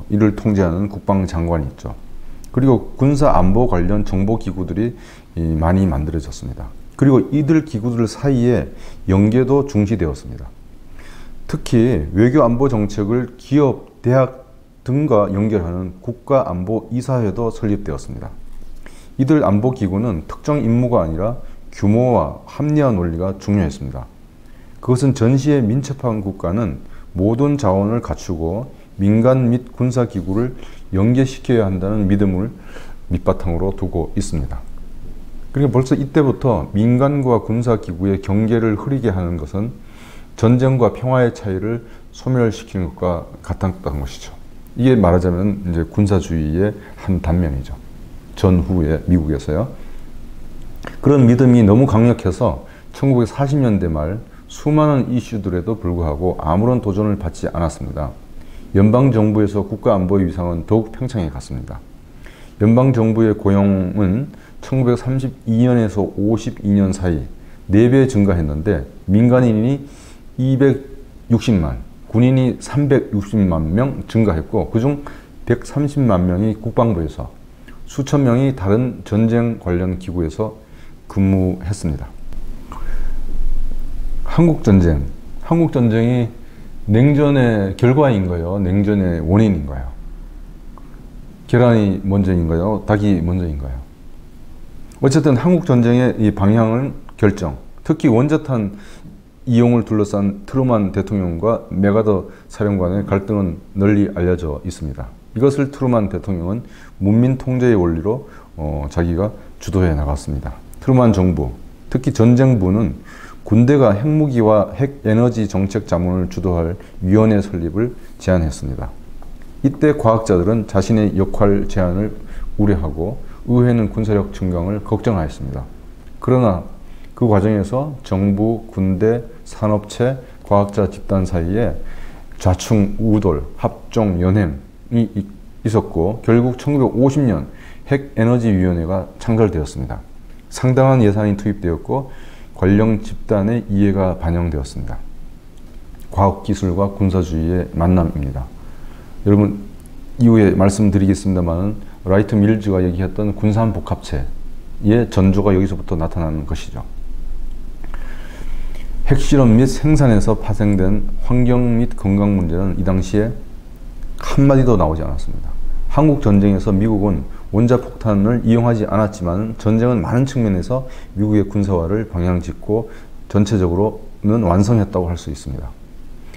이를 통제하는 국방장관이 있죠. 그리고 군사안보 관련 정보기구들이 많이 만들어졌습니다. 그리고 이들 기구들 사이에 연계도 중시되었습니다. 특히 외교안보 정책을 기업, 대학 등과 연결하는 국가안보이사회도 설립되었습니다. 이들 안보기구는 특정 임무가 아니라 규모와 합리화 논리가 중요했습니다. 그것은 전시에 민첩한 국가는 모든 자원을 갖추고 민간 및 군사기구를 연계시켜야 한다는 믿음을 밑바탕으로 두고 있습니다. 그러니까 벌써 이때부터 민간과 군사기구의 경계를 흐리게 하는 것은 전쟁과 평화의 차이를 소멸시키는 것과 같았던 것이죠. 이게 말하자면 이제 군사주의의 한 단면이죠. 전후에 미국에서요. 그런 믿음이 너무 강력해서 1940년대 말 수많은 이슈들에도 불구하고 아무런 도전을 받지 않았습니다. 연방정부에서 국가안보의 위상은 더욱 팽창해 갔습니다. 연방정부의 고용은 1932년에서 52년 사이 4배 증가했는데 민간인이 260만, 군인이 360만 명 증가했고 그중 130만 명이 국방부에서 수천 명이 다른 전쟁 관련 기구에서 근무했습니다. 한국전쟁이 냉전의 결과인가요? 냉전의 원인인가요? 계란이 먼저인가요? 닭이 먼저인가요? 어쨌든 한국전쟁의 이 방향을 결정, 특히 원자탄 이용을 둘러싼 트루만 대통령과 맥아더 사령관의 갈등은 널리 알려져 있습니다. 이것을 트루만 대통령은 문민 통제의 원리로 자기가 주도해 나갔습니다. 트루만 정부, 특히 전쟁부는 군대가 핵무기와 핵에너지 정책 자문을 주도할 위원회 설립을 제안했습니다. 이때 과학자들은 자신의 역할 제한을 우려하고 의회는 군사력 증강을 걱정하였습니다. 그러나 그 과정에서 정부, 군대, 산업체, 과학자 집단 사이에 좌충우돌, 합종, 연행이 있었고 결국 1950년 핵에너지위원회가 창설되었습니다. 상당한 예산이 투입되었고 관령 집단의 이해가 반영되었습니다. 과학기술과 군사주의의 만남입니다. 여러분 이후에 말씀드리겠습니다만 라이트 밀즈가 얘기했던 군산복합체의 전조가 여기서부터 나타나는 것이죠. 핵실험 및 생산에서 파생된 환경 및 건강 문제는 이 당시에 한마디도 나오지 않았습니다. 한국전쟁에서 미국은 원자폭탄을 이용하지 않았지만 전쟁은 많은 측면에서 미국의 군사화를 방향짓고 전체적으로는 완성했다고 할 수 있습니다.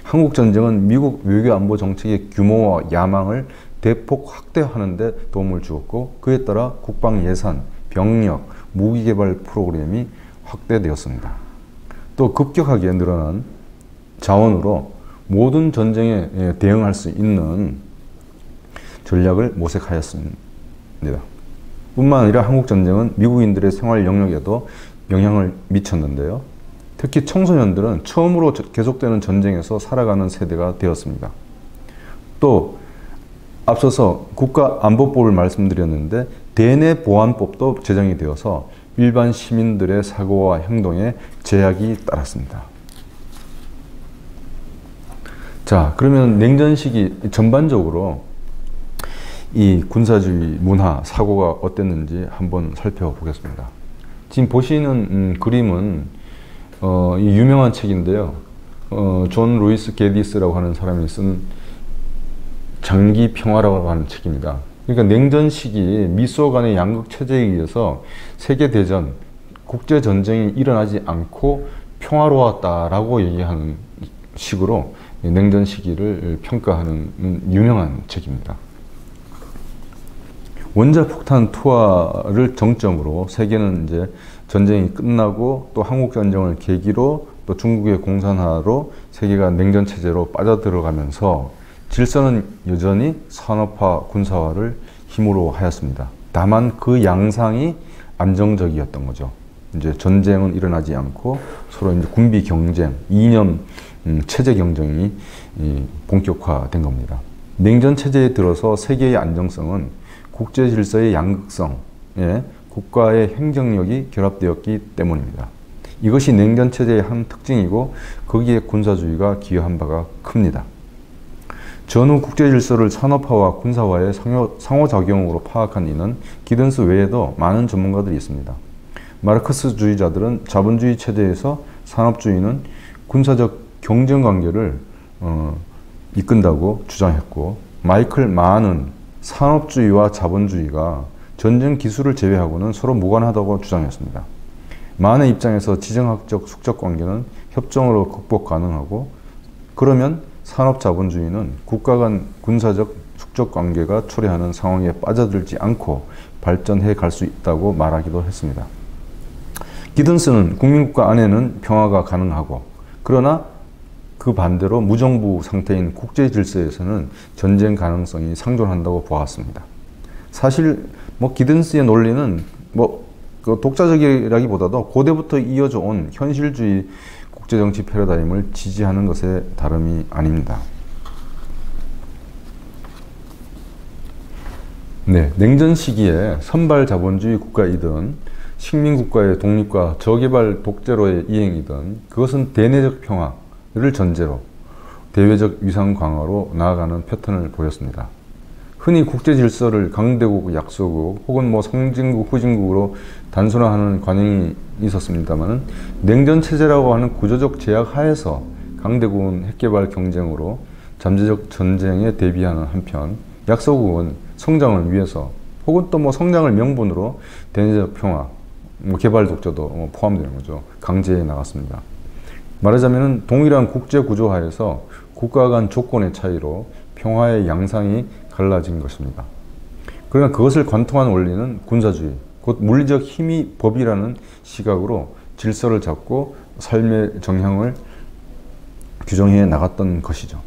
한국전쟁은 미국 외교안보 정책의 규모와 야망을 대폭 확대하는 데 도움을 주었고 그에 따라 국방 예산, 병력, 무기개발 프로그램이 확대되었습니다. 또 급격하게 늘어난 자원으로 모든 전쟁에 대응할 수 있는 전략을 모색하였습니다. 뿐만 아니라 한국전쟁은 미국인들의 생활 영역에도 영향을 미쳤는데요. 특히 청소년들은 처음으로 계속되는 전쟁에서 살아가는 세대가 되었습니다. 또 앞서서 국가안보법을 말씀드렸는데 대내보안법도 제정이 되어서 일반 시민들의 사고와 행동에 제약이 따랐습니다. 자, 그러면 냉전 시기 전반적으로 이 군사주의 문화, 사고가 어땠는지 한번 살펴보겠습니다. 지금 보시는 그림은 이 유명한 책인데요. 존 루이스 게디스라고 하는 사람이 쓴 장기 평화라고 하는 책입니다. 그러니까 냉전 시기 미소 간의 양극 체제에 의해서 세계대전, 국제전쟁이 일어나지 않고 평화로웠다라고 얘기하는 식으로 냉전 시기를 평가하는 유명한 책입니다. 원자폭탄 투하를 정점으로 세계는 이제 전쟁이 끝나고 또 한국전쟁을 계기로 또 중국의 공산화로 세계가 냉전체제로 빠져들어가면서 질서는 여전히 산업화, 군사화를 힘으로 하였습니다. 다만 그 양상이 안정적이었던 거죠. 이제 전쟁은 일어나지 않고 서로 이제 군비 경쟁, 이념 체제 경쟁이 본격화된 겁니다. 냉전 체제에 들어서 세계의 안정성은 국제 질서의 양극성에 국가의 행정력이 결합되었기 때문입니다. 이것이 냉전 체제의 한 특징이고 거기에 군사주의가 기여한 바가 큽니다. 전후 국제 질서를 산업화와 군사화의 상호작용으로 파악한 이는 기든스 외에도 많은 전문가들이 있습니다. 마르크스주의자들은 자본주의 체제에서 산업주의는 군사적 경쟁 관계를 이끈다고 주장했고, 마이클 마는 산업주의와 자본주의가 전쟁 기술을 제외하고는 서로 무관하다고 주장했습니다. 만의 입장에서 지정학적 숙적 관계는 협정으로 극복 가능하고, 그러면 산업 자본주의는 국가 간 군사적 숙적 관계가 초래하는 상황에 빠져들지 않고 발전해 갈 수 있다고 말하기도 했습니다. 기든스는 국민국가 안에는 평화가 가능하고, 그러나 그 반대로 무정부 상태인 국제 질서에서는 전쟁 가능성이 상존한다고 보았습니다. 사실 기든스의 논리는 독자적이라기보다도 고대부터 이어져 온 현실주의 국제정치 패러다임을 지지하는 것에 다름이 아닙니다. 네, 냉전 시기에 선발 자본주의 국가이든 식민국가의 독립과 저개발 독재로의 이행이든 그것은 대내적 평화를 전제로 대외적 위상 강화로 나아가는 패턴을 보였습니다. 흔히 국제 질서를 강대국, 약소국 혹은 상징국, 후진국으로 단순화하는 관행이 있었습니다만, 냉전 체제라고 하는 구조적 제약 하에서 강대국은 핵개발 경쟁으로 잠재적 전쟁에 대비하는 한편, 약소국은 성장을 위해서 혹은 또 성장을 명분으로 대내적 평화, 개발 독재도 포함되는 거죠. 강제해 나갔습니다. 말하자면 동일한 국제 구조 하에서 국가 간 조건의 차이로 평화의 양상이 갈라진 것입니다. 그러나 그것을 관통한 원리는 군사주의, 곧 물리적 힘이 법이라는 시각으로 질서를 잡고 삶의 정향을 규정해 나갔던 것이죠.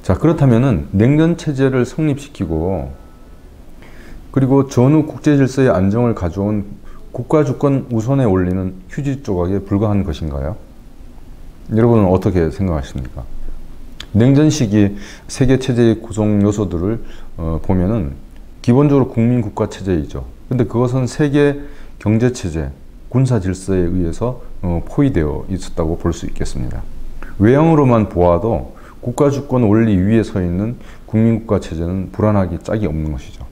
자, 그렇다면 냉전 체제를 성립시키고 그리고 전후 국제 질서의 안정을 가져온 국가 주권 우선의 원리는 휴지 조각에 불과한 것인가요? 여러분은 어떻게 생각하십니까? 냉전 시기 세계 체제의 구성 요소들을 보면은 기본적으로 국민 국가 체제이죠. 근데 그것은 세계 경제 체제, 군사 질서에 의해서 포위되어 있었다고 볼 수 있겠습니다. 외형으로만 보아도 국가 주권 원리 위에 서 있는 국민 국가 체제는 불안하기 짝이 없는 것이죠.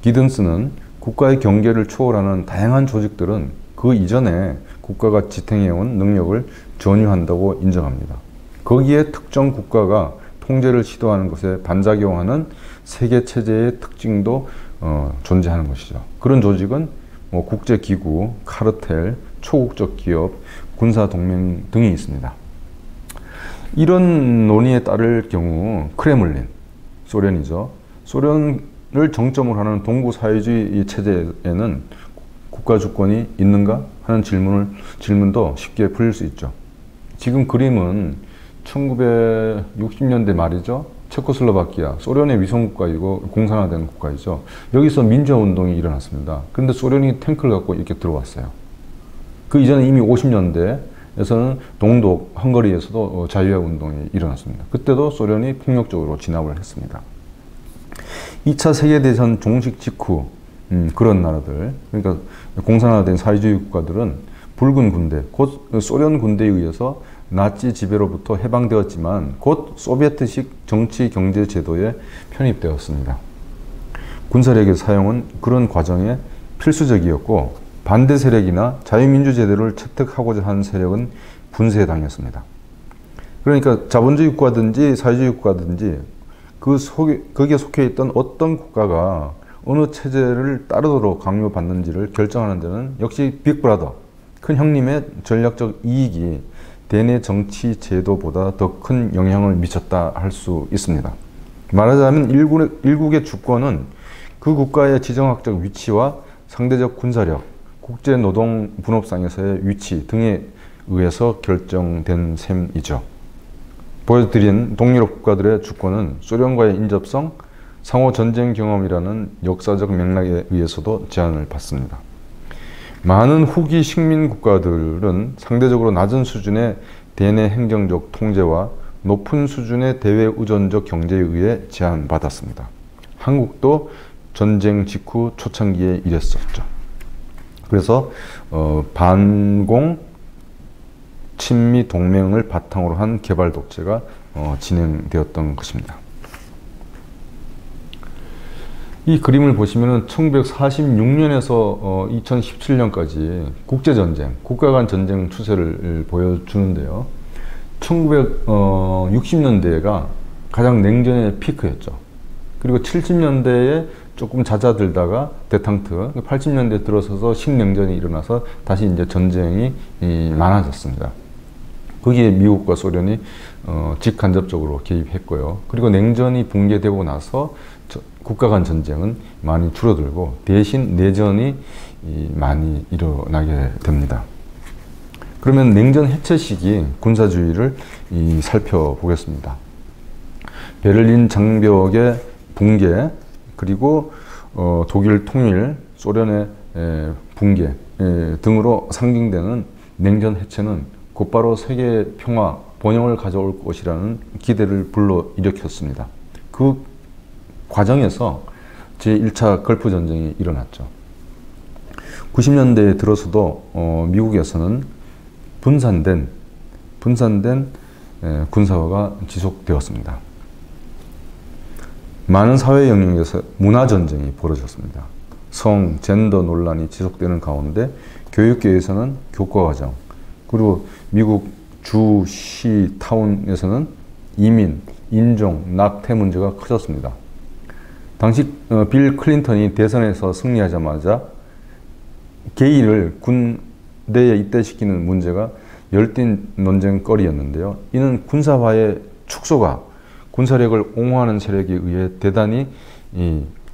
기든스는 국가의 경계를 초월하는 다양한 조직들은 그 이전에 국가가 지탱해온 능력을 전유한다고 인정합니다. 거기에 특정 국가가 통제를 시도하는 것에 반작용하는 세계 체제의 특징도 존재하는 것이죠. 그런 조직은 국제기구, 카르텔, 초국적 기업, 군사동맹 등이 있습니다. 이런 논의에 따를 경우 크레물린, 소련이죠. 소련을 정점으로 하는 동구 사회주의 체제에는 국가 주권이 있는가 하는 질문도 쉽게 풀릴 수 있죠. 지금 그림은 1960년대 말이죠. 체코슬로바키아, 소련의 위성국가이고 공산화된 국가이죠. 여기서 민주화운동이 일어났습니다. 그런데 소련이 탱크를 갖고 이렇게 들어왔어요. 그 이전에 이미 50년대 에서는 동독, 헝가리에서도 자유화 운동이 일어났습니다. 그때도 소련이 폭력적으로 진압을 했습니다. 2차 세계대전 종식 직후 그런 나라들, 그러니까 공산화된 사회주의 국가들은 붉은 군대, 곧 소련 군대에 의해서 나치 지배로부터 해방되었지만 곧 소비에트식 정치 경제 제도에 편입되었습니다. 군사력의 사용은 그런 과정에 필수적이었고 반대 세력이나 자유민주 제도를 채택하고자 하는 세력은 분쇄당했습니다. 그러니까 자본주의 국가든지 사회주의 국가든지 거기에 속해 있던 어떤 국가가 어느 체제를 따르도록 강요받는지를 결정하는 데는 역시 빅브라더, 큰 형님의 전략적 이익이 대내 정치 제도보다 더 큰 영향을 미쳤다 할 수 있습니다. 말하자면 일국의 주권은 그 국가의 지정학적 위치와 상대적 군사력, 국제노동분업상에서의 위치 등에 의해서 결정된 셈이죠. 보여드린 동유럽 국가들의 주권은 소련과의 인접성, 상호 전쟁 경험이라는 역사적 맥락에 의해서도 제한을 받습니다. 많은 후기 식민 국가들은 상대적으로 낮은 수준의 대내 행정적 통제와 높은 수준의 대외 의존적 경제에 의해 제한받았습니다. 한국도 전쟁 직후 초창기에 이랬었죠. 그래서 반공 친미 동맹을 바탕으로 한 개발 독재가 진행되었던 것입니다. 이 그림을 보시면 1946년에서 2017년까지 국제전쟁, 국가 간 전쟁 추세를 보여주는데요. 1960년대가 가장 냉전의 피크였죠. 그리고 70년대에 조금 잦아들다가 데탕트, 80년대 들어서서 신냉전이 일어나서 다시 이제 전쟁이 많아졌습니다. 거기에 미국과 소련이 직간접적으로 개입했고요. 그리고 냉전이 붕괴되고 나서 국가 간 전쟁은 많이 줄어들고 대신 내전이 많이 일어나게 됩니다. 그러면 냉전 해체 시기 군사주의를 살펴보겠습니다. 베를린 장벽의 붕괴, 그리고 독일 통일, 소련의 붕괴 등으로 상징되는 냉전 해체는 곧바로 세계 평화, 번영을 가져올 것이라는 기대를 불러일으켰습니다. 그 과정에서 제1차 걸프 전쟁이 일어났죠. 90년대에 들어서도 미국에서는 분산된 군사화가 지속되었습니다. 많은 사회 영역에서 문화전쟁이 벌어졌습니다. 성, 젠더 논란이 지속되는 가운데 교육계에서는 교과과정, 그리고 미국 주, 시, 타운에서는 이민, 인종, 낙태 문제가 커졌습니다. 당시 빌 클린턴이 대선에서 승리하자마자 게이를 군대에 입대시키는 문제가 열띤 논쟁거리였는데요. 이는 군사화의 축소가 군사력을 옹호하는 세력에 의해 대단히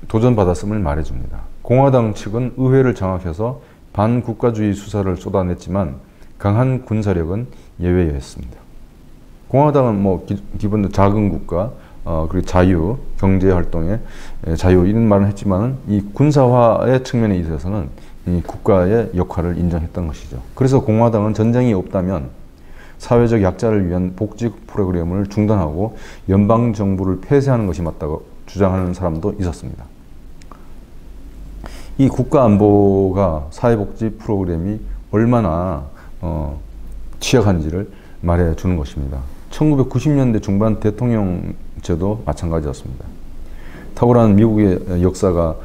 도전받았음을 말해줍니다. 공화당 측은 의회를 장악해서 반국가주의 수사를 쏟아냈지만 강한 군사력은 예외였습니다. 공화당은 기본적으로 작은 국가, 그리고 자유, 경제 활동의 자유 이런 말을 했지만 이 군사화의 측면에 있어서는 이 국가의 역할을 인정했던 것이죠. 그래서 공화당은 전쟁이 없다면 사회적 약자를 위한 복지 프로그램을 중단하고 연방 정부를 폐쇄하는 것이 맞다고 주장하는 사람도 있었습니다. 이 국가 안보가 사회복지 프로그램이 얼마나 취약한지를 말해주는 것입니다. 1990년대 중반 대통령제도 마찬가지였습니다. 탁월한 미국의 역사가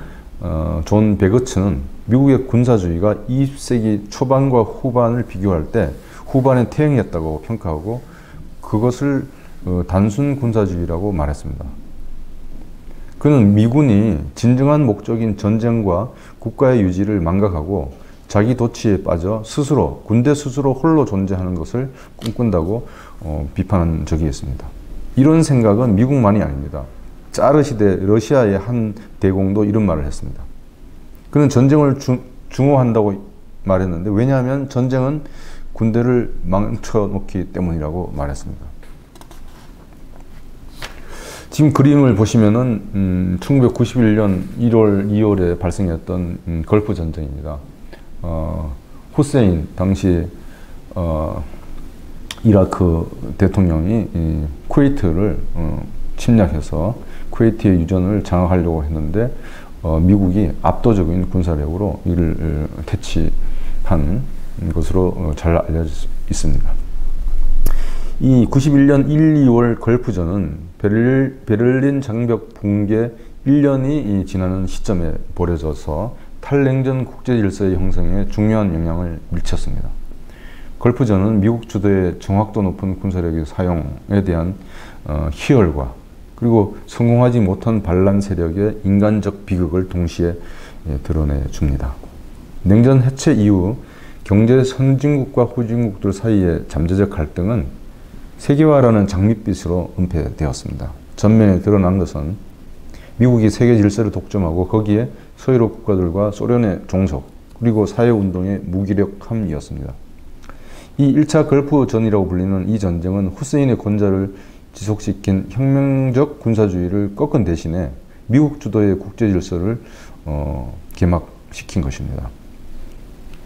존 베거츠는 미국의 군사주의가 20세기 초반과 후반을 비교할 때 후반의 태형이었다고 평가하고 그것을 단순 군사주의라고 말했습니다. 그는 미군이 진정한 목적인 전쟁과 국가의 유지를 망각하고 자기 도취에 빠져 군대 스스로 홀로 존재하는 것을 꿈꾼다고 비판한 적이 있습니다. 이런 생각은 미국만이 아닙니다. 짜르 시대 러시아의 한 대공도 이런 말을 했습니다. 그는 전쟁을 중호한다고 말했는데 왜냐하면 전쟁은 군대를 망쳐놓기 때문이라고 말했습니다. 지금 그림을 보시면은 1991년 1월, 2월에 발생했던 걸프 전쟁입니다. 후세인 당시 이라크 대통령이 쿠웨이트를 침략해서 쿠웨이트의 유전을 장악하려고 했는데 미국이 압도적인 군사력으로 이를 퇴치한 것으로 잘 알려져 있습니다. 이 91년 1, 2월 걸프전은 베를린 장벽 붕괴 1년이 지나는 시점에 벌어져서 탈냉전 국제 질서의 형성에 중요한 영향을 미쳤습니다. 걸프전은 미국 주도의 정확도 높은 군사력의 사용에 대한 희열과 그리고 성공하지 못한 반란 세력의 인간적 비극을 동시에 드러내줍니다. 냉전 해체 이후 경제 선진국과 후진국들 사이의 잠재적 갈등은 세계화라는 장밋빛으로 은폐되었습니다. 전면에 드러난 것은 미국이 세계 질서를 독점하고 거기에 서유럽 국가들과 소련의 종속 그리고 사회운동의 무기력함이었습니다. 이 1차 걸프전이라고 불리는 이 전쟁은 후세인의 권좌를 지속시킨 혁명적 군사주의를 꺾은 대신에 미국 주도의 국제 질서를 개막시킨 것입니다.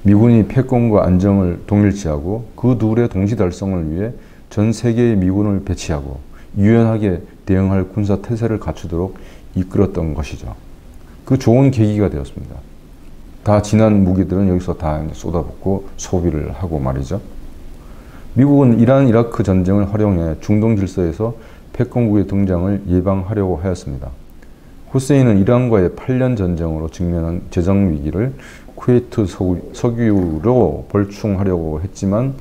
미군이 패권과 안정을 동일치하고 그 둘의 동시 달성을 위해 전 세계의 미군을 배치하고 유연하게 대응할 군사 태세를 갖추도록 이끌었던 것이죠. 그 좋은 계기가 되었습니다. 다 지난 무기들은 여기서 다 쏟아붓고 소비를 하고 말이죠. 미국은 이란 이라크 전쟁을 활용해 중동 질서에서 패권국의 등장을 예방하려고 하였습니다. 후세인은 이란과의 8년 전쟁으로 직면한 재정 위기를 쿠웨이트 석유로 벌충하려고 했지만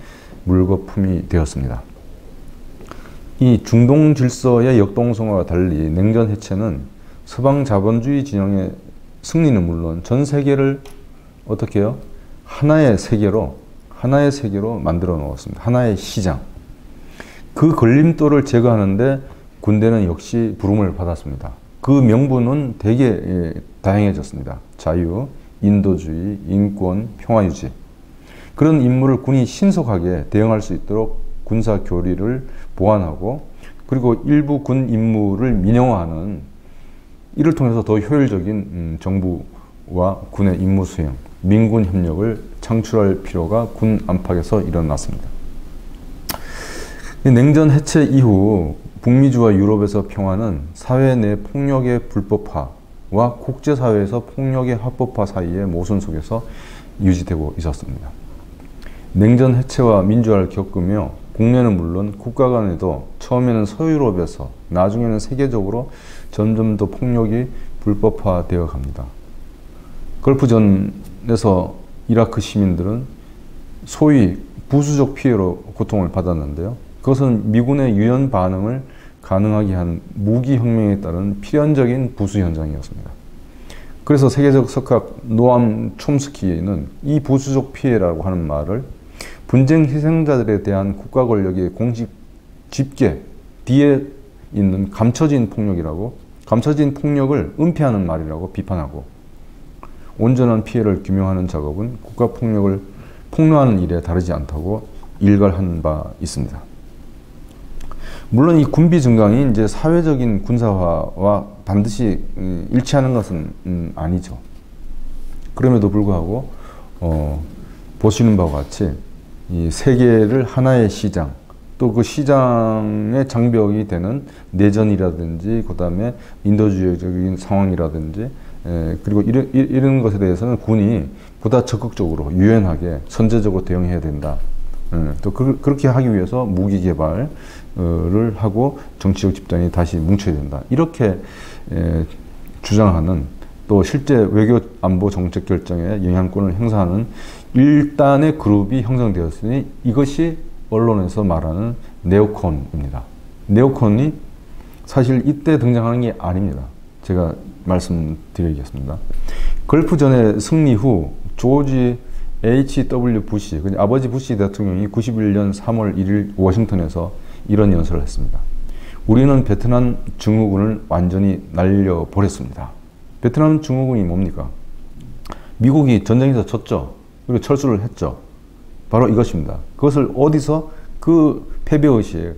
물거품이 되었습니다. 이 중동 질서의 역동성과 달리 냉전 해체는 서방 자본주의 진영의 승리는 물론 전 세계를 어떻게 해요? 하나의 세계로 만들어 놓았습니다. 하나의 시장. 그 걸림돌을 제거하는데 군대는 역시 부름을 받았습니다. 그 명분은 되게 다양해졌습니다. 자유, 인도주의, 인권, 평화유지. 그런 임무를 군이 신속하게 대응할 수 있도록 군사 교리를 보완하고 그리고 일부 군 임무를 민영화하는 이를 통해서 더 효율적인 정부와 군의 임무 수행, 민군 협력을 창출할 필요가 군 안팎에서 일어났습니다. 냉전 해체 이후 북미주와 유럽에서 평화는 사회 내 폭력의 불법화와 국제사회에서 폭력의 합법화 사이의 모순 속에서 유지되고 있었습니다. 냉전 해체와 민주화를 겪으며 국내는 물론 국가 간에도 처음에는 서유럽에서 나중에는 세계적으로 점점 더 폭력이 불법화되어 갑니다. 걸프전에서 이라크 시민들은 소위 부수적 피해로 고통을 받았는데요. 그것은 미군의 유연 반응을 가능하게 한 무기혁명에 따른 필연적인 부수 현상이었습니다. 그래서 세계적 석학 노암 촘스키는 이 부수적 피해라고 하는 말을 분쟁 희생자들에 대한 국가 권력의 공식 집계 뒤에 있는 감춰진 폭력이라고, 감춰진 폭력을 은폐하는 말이라고 비판하고, 온전한 피해를 규명하는 작업은 국가 폭력을 폭로하는 일에 다르지 않다고 일갈한 바 있습니다. 물론 이 군비 증강이 이제 사회적인 군사화와 반드시 일치하는 것은 아니죠. 그럼에도 불구하고 보시는 바와 같이 이 세계를 하나의 시장, 또 그 시장의 장벽이 되는 내전이라든지 그 다음에 인도주의적인 상황이라든지 그리고 이런 것에 대해서는 군이 보다 적극적으로 유연하게 선제적으로 대응해야 된다. 또 그렇게 하기 위해서 무기 개발을 하고 정치적 집단이 다시 뭉쳐야 된다. 이렇게 주장하는, 또 실제 외교 안보 정책 결정에 영향권을 행사하는 일단의 그룹이 형성되었으니 이것이 언론에서 말하는 네오콘입니다. 네오콘이 사실 이때 등장하는 게 아닙니다. 제가 말씀드리겠습니다. 걸프전의 승리 후 조지 H.W. 부시, 아버지 부시 대통령이 91년 3월 1일 워싱턴에서 이런 연설을 했습니다. 우리는 베트남 증후군을 완전히 날려버렸습니다. 베트남 증후군이 뭡니까? 미국이 전쟁에서 졌죠. 그리고 철수를 했죠. 바로 이것입니다. 그것을 어디서 그 패배의식,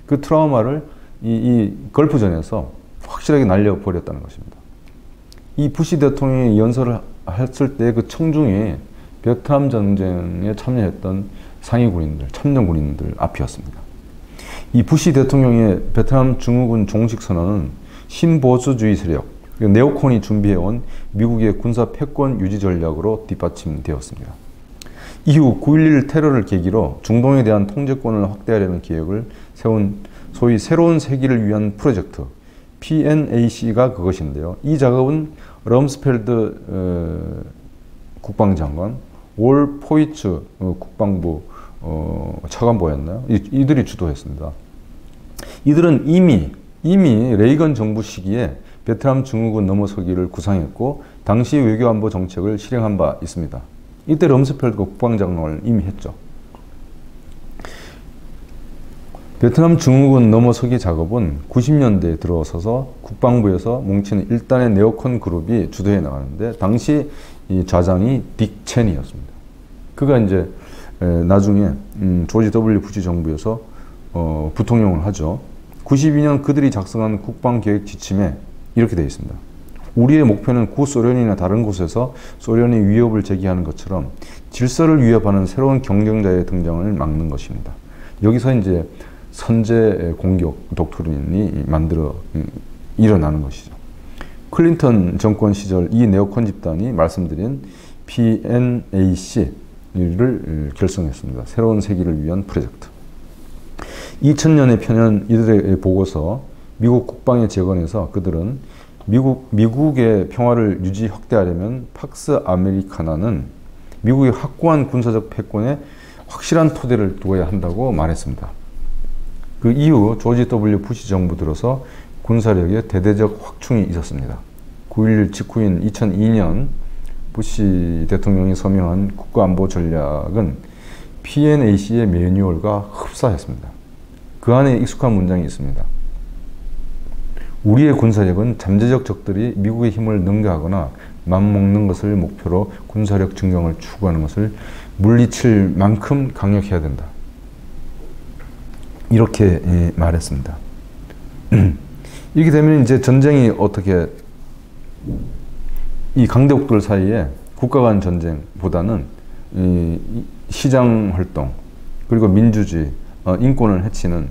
그 트라우마를 이 걸프전에서 확실하게 날려버렸다는 것입니다. 이 부시 대통령이 연설을 했을 때 그 청중이 베트남 전쟁에 참여했던 상위 군인들, 참전 군인들 앞이었습니다. 이 부시 대통령의 베트남 증후군 종식 선언은 신보수주의 세력, 네오콘이 준비해온 미국의 군사 패권 유지 전략으로 뒷받침되었습니다. 이후 9.11 테러를 계기로 중동에 대한 통제권을 확대하려는 계획을 세운 소위 새로운 세기를 위한 프로젝트 PNAC가 그것인데요. 이 작업은 럼스펠드 국방장관, 올 포이츠 국방부 차관보였나요? 이들이 주도했습니다. 이들은 이미 레이건 정부 시기에 베트남 증후군 넘어서기를 구상했고 당시 외교안보 정책을 실행한 바 있습니다. 이때 럼스펠드 국방장관을 이미 했죠. 베트남 증후군 넘어서기 작업은 90년대에 들어서서 국방부에서 뭉친 일단의 네오콘 그룹이 주도해 나가는데 당시 이 좌장이 딕 체니였습니다. 그가 이제 나중에 조지 W 부시 정부에서 부통령을 하죠. 92년 그들이 작성한 국방계획 지침에 이렇게 되어 있습니다. 우리의 목표는 구소련이나 다른 곳에서 소련이 위협을 제기하는 것처럼 질서를 위협하는 새로운 경쟁자의 등장을 막는 것입니다. 여기서 이제 선제 공격 독트린이 일어나는 것이죠. 클린턴 정권 시절 이 네오콘 집단이 말씀드린 PNAC를 결성했습니다. 새로운 세기를 위한 프로젝트. 2000년에 펴낸 이들의 보고서 미국 국방의 재건에서 그들은 미국의 평화를 유지 확대하려면 팍스 아메리카나는 미국의 확고한 군사적 패권에 확실한 토대를 두어야 한다고 말했습니다. 그 이후 조지 W 부시 정부 들어서 군사력의 대대적 확충이 있었습니다. 9.11 직후인 2002년 부시 대통령이 서명한 국가안보 전략은 PNAC의 매뉴얼과 흡사했습니다. 그 안에 익숙한 문장이 있습니다. 우리의 군사력은 잠재적 적들이 미국의 힘을 능가하거나 맘먹는 것을 목표로 군사력 증강을 추구하는 것을 물리칠 만큼 강력해야 된다. 이렇게 말했습니다. 이렇게 되면 이제 전쟁이 어떻게 이 강대국들 사이에 국가 간 전쟁보다는 시장 활동 그리고 민주주의, 인권을 해치는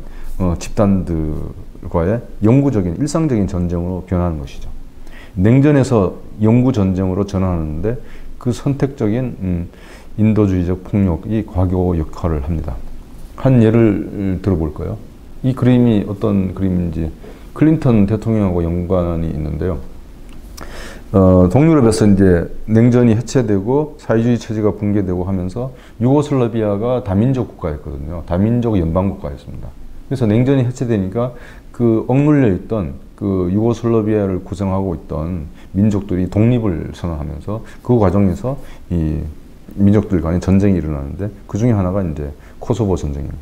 집단들과의 영구적인 일상적인 전쟁으로 변하는 것이죠. 냉전에서 영구 전쟁으로 전환하는데 그 선택적인 인도주의적 폭력이 과거 역할을 합니다. 한 예를 들어볼까요? 이 그림이 어떤 그림인지 클린턴 대통령하고 연관이 있는데요. 동유럽에서 이제 냉전이 해체되고 사회주의 체제가 붕괴되고 하면서 유고슬라비아가 다민족 국가였거든요. 다민족 연방 국가였습니다. 그래서 냉전이 해체되니까 그 억눌려 있던 그 유고슬라비아를 구성하고 있던 민족들이 독립을 선언하면서 그 과정에서 이 민족들 간의 전쟁이 일어나는데 그 중에 하나가 이제 코소보 전쟁입니다.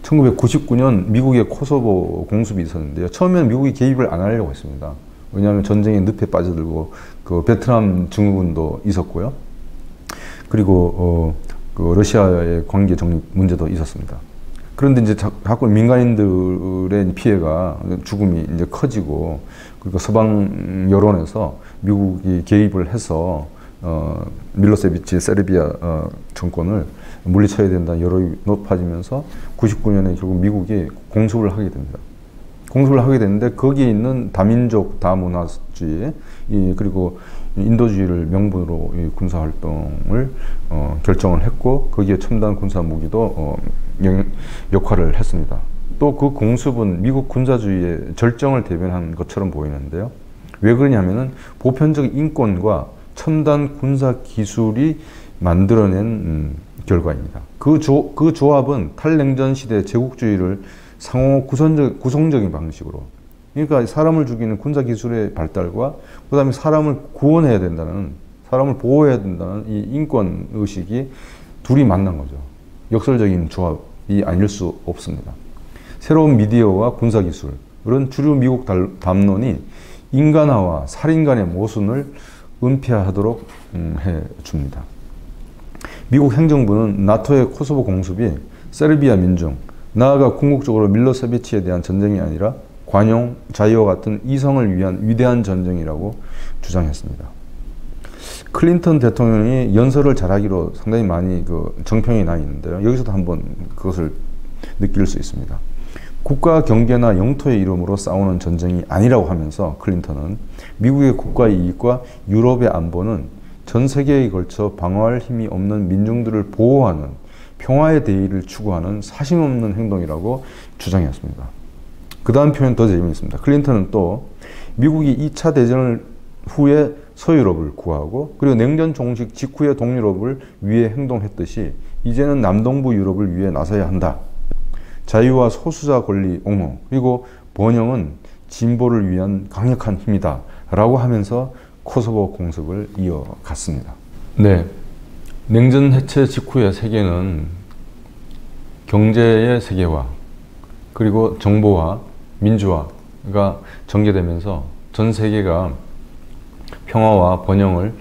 1999년 미국의 코소보 공습이 있었는데요. 처음에는 미국이 개입을 안 하려고 했습니다. 왜냐하면 전쟁의 늪에 빠져들고 그 베트남 증후군도 있었고요. 그리고 그 러시아의 관계 정립 문제도 있었습니다. 그런데 이제 자꾸 민간인들의 피해가 죽음이 이제 커지고 그리고 서방 여론에서 미국이 개입을 해서 밀로세비치 세르비아 정권을 물리쳐야 된다는 여론이 높아지면서 99년에 결국 미국이 공습을 하게 됩니다. 공습을 하게 되는데 거기에 있는 다민족 다문화주의 그리고 인도주의를 명분으로 군사활동을 결정을 했고 거기에 첨단 군사 무기도 역할을 했습니다. 또 그 공습은 미국 군사주의의 절정을 대변한 것처럼 보이는데요. 왜 그러냐면은 보편적 인권과 첨단 군사 기술이 만들어낸 결과입니다. 그 조합은 탈냉전 시대 제국주의를 상호 구성적인 방식으로, 그러니까 사람을 죽이는 군사 기술의 발달과 그 다음에 사람을 구원해야 된다는, 사람을 보호해야 된다는 이 인권 의식이 둘이 만난 거죠. 역설적인 조합이 아닐 수 없습니다. 새로운 미디어와 군사 기술은 주류 미국 담론이 인간화와 살인 간의 모순을 은폐하도록 해줍니다. 미국 행정부는 나토의 코소보 공습이 세르비아 민중, 나아가 궁극적으로 밀로세비치에 대한 전쟁이 아니라 관용, 자유와 같은 이성을 위한 위대한 전쟁이라고 주장했습니다. 클린턴 대통령이 연설을 잘하기로 상당히 많이 정평이 나 있는데요. 여기서도 한번 그것을 느낄 수 있습니다. 국가 경계나 영토의 이름으로 싸우는 전쟁이 아니라고 하면서 클린턴은 미국의 국가 이익과 유럽의 안보는 전 세계에 걸쳐 방어할 힘이 없는 민중들을 보호하는 평화의 대의를 추구하는 사심없는 행동이라고 주장했습니다. 그 다음 표현 더 재미있습니다. 클린턴은 또 미국이 2차 대전 후에 서유럽을 구하고 그리고 냉전 종식 직후에 동유럽을 위해 행동했듯이 이제는 남동부 유럽을 위해 나서야 한다. 자유와 소수자 권리 옹호 그리고 번영은 진보를 위한 강력한 힘이다 라고 하면서 코소보 공습을 이어갔습니다. 네, 냉전 해체 직후의 세계는 경제의 세계화 그리고 정보화, 민주화가 전개되면서 전 세계가 평화와 번영을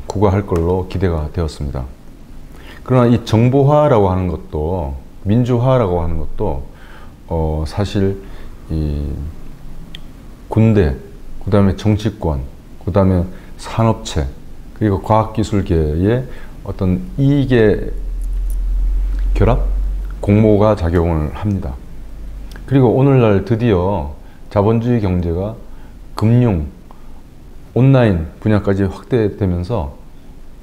구가할 걸로 기대가 되었습니다. 그러나 이 정보화라고 하는 것도 민주화라고 하는 것도 사실 이 군대, 그 다음에 정치권, 그 다음에 산업체, 그리고 과학기술계의 어떤 이익의 결합? 공모가 작용을 합니다. 그리고 오늘날 드디어 자본주의 경제가 금융, 온라인 분야까지 확대되면서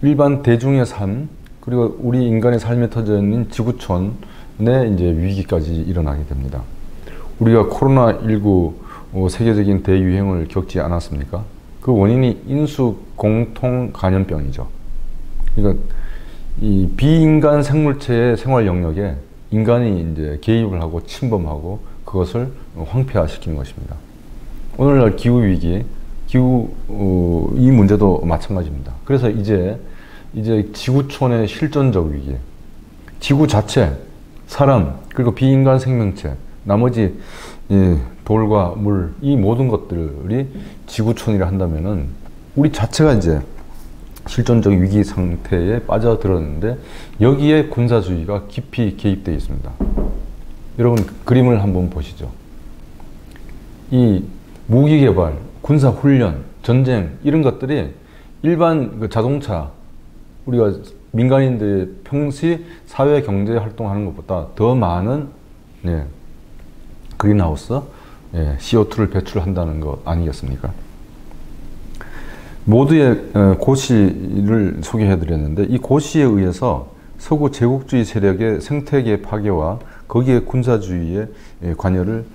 일반 대중의 삶, 그리고 우리 인간의 삶에 터져 있는 지구촌의 이제 위기까지 일어나게 됩니다. 우리가 코로나19 세계적인 대유행을 겪지 않았습니까? 그 원인이 인수 공통 감염병이죠. 그러니까 이 비인간 생물체의 생활 영역에 인간이 이제 개입을 하고 침범하고 그것을 황폐화시키는 것입니다. 오늘날 기후 위기, 이 문제도 마찬가지입니다. 그래서 이제 지구촌의 실존적 위기, 지구 자체, 사람, 그리고 비인간 생명체, 나머지 돌과 물, 이 모든 것들이 지구촌이라 한다면은 우리 자체가 이제 실존적 위기 상태에 빠져들었는데 여기에 군사주의가 깊이 개입되어 있습니다. 여러분 그림을 한번 보시죠. 이 무기 개발, 군사 훈련, 전쟁 이런 것들이 일반 자동차, 우리가 민간인들이 평시 사회 경제 활동하는 것보다 더 많은 그린하우스 CO2를 배출한다는 것 아니겠습니까? 모두의 고시를 소개해 드렸는데 이 고시에 의해서 서구 제국주의 세력의 생태계 파괴와 거기에 군사주의의 관여를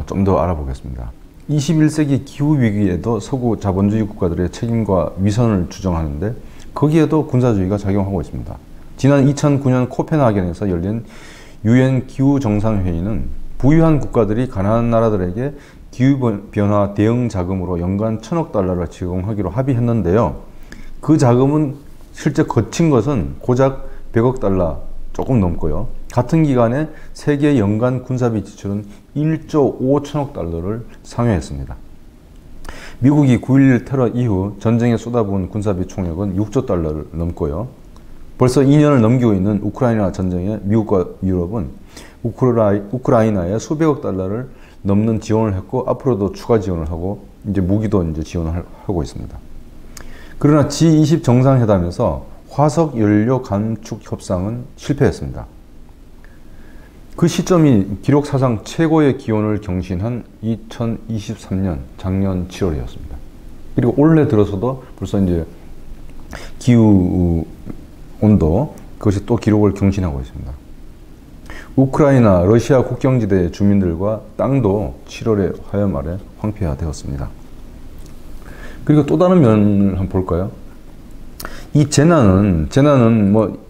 좀 더 알아보겠습니다. 21세기 기후위기에도 서구 자본주의 국가들의 책임과 위선을 주장하는데 거기에도 군사주의가 작용하고 있습니다. 지난 2009년 코펜하겐에서 열린 UN 기후정상회의는 부유한 국가들이 가난한 나라들에게 기후변화 대응 자금으로 연간 1,000억 달러를 제공하기로 합의했는데요. 그 자금은 실제 거친 것은 고작 100억 달러 조금 넘고요. 같은 기간에 세계 연간 군사비 지출은 1조 5천억 달러를 상회했습니다. 미국이 9.11 테러 이후 전쟁에 쏟아부은 군사비 총액은 6조 달러를 넘고요. 벌써 2년을 넘기고 있는 우크라이나 전쟁에 미국과 유럽은 우크라이나에 수백억 달러를 넘는 지원을 했고 앞으로도 추가 지원을 하고 이제 무기도 이제 지원을 하고 있습니다. 그러나 G20 정상회담에서 화석 연료 감축 협상은 실패했습니다. 그 시점이 기록 사상 최고의 기온을 경신한 2023년 작년 7월이었습니다. 그리고 올해 들어서도 벌써 이제 기후 온도 그것이 또 기록을 경신하고 있습니다. 우크라이나, 러시아 국경지대 주민들과 땅도 7월에 화염 아래 황폐화되었습니다. 그리고 또 다른 면을 한번 볼까요? 이 재난은 뭐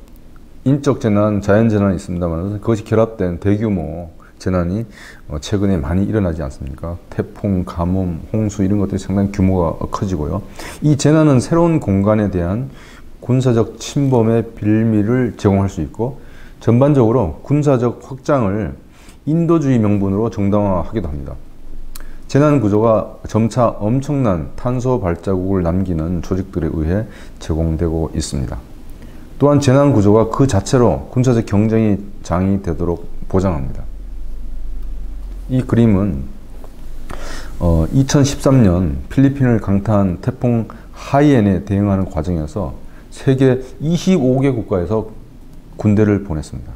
인적 재난, 자연 재난이 있습니다만 그것이 결합된 대규모 재난이 최근에 많이 일어나지 않습니까? 태풍, 가뭄, 홍수 이런 것들이 상당히 규모가 커지고요. 이 재난은 새로운 공간에 대한 군사적 침범의 빌미를 제공할 수 있고 전반적으로 군사적 확장을 인도주의 명분으로 정당화하기도 합니다. 재난 구조가 점차 엄청난 탄소 발자국을 남기는 조직들에 의해 제공되고 있습니다. 또한 재난 구조가 그 자체로 군사적 경쟁이 장이 되도록 보장합니다. 이 그림은 2013년 필리핀을 강타한 태풍 하이엔에 대응하는 과정에서 세계 25개 국가에서 군대를 보냈습니다.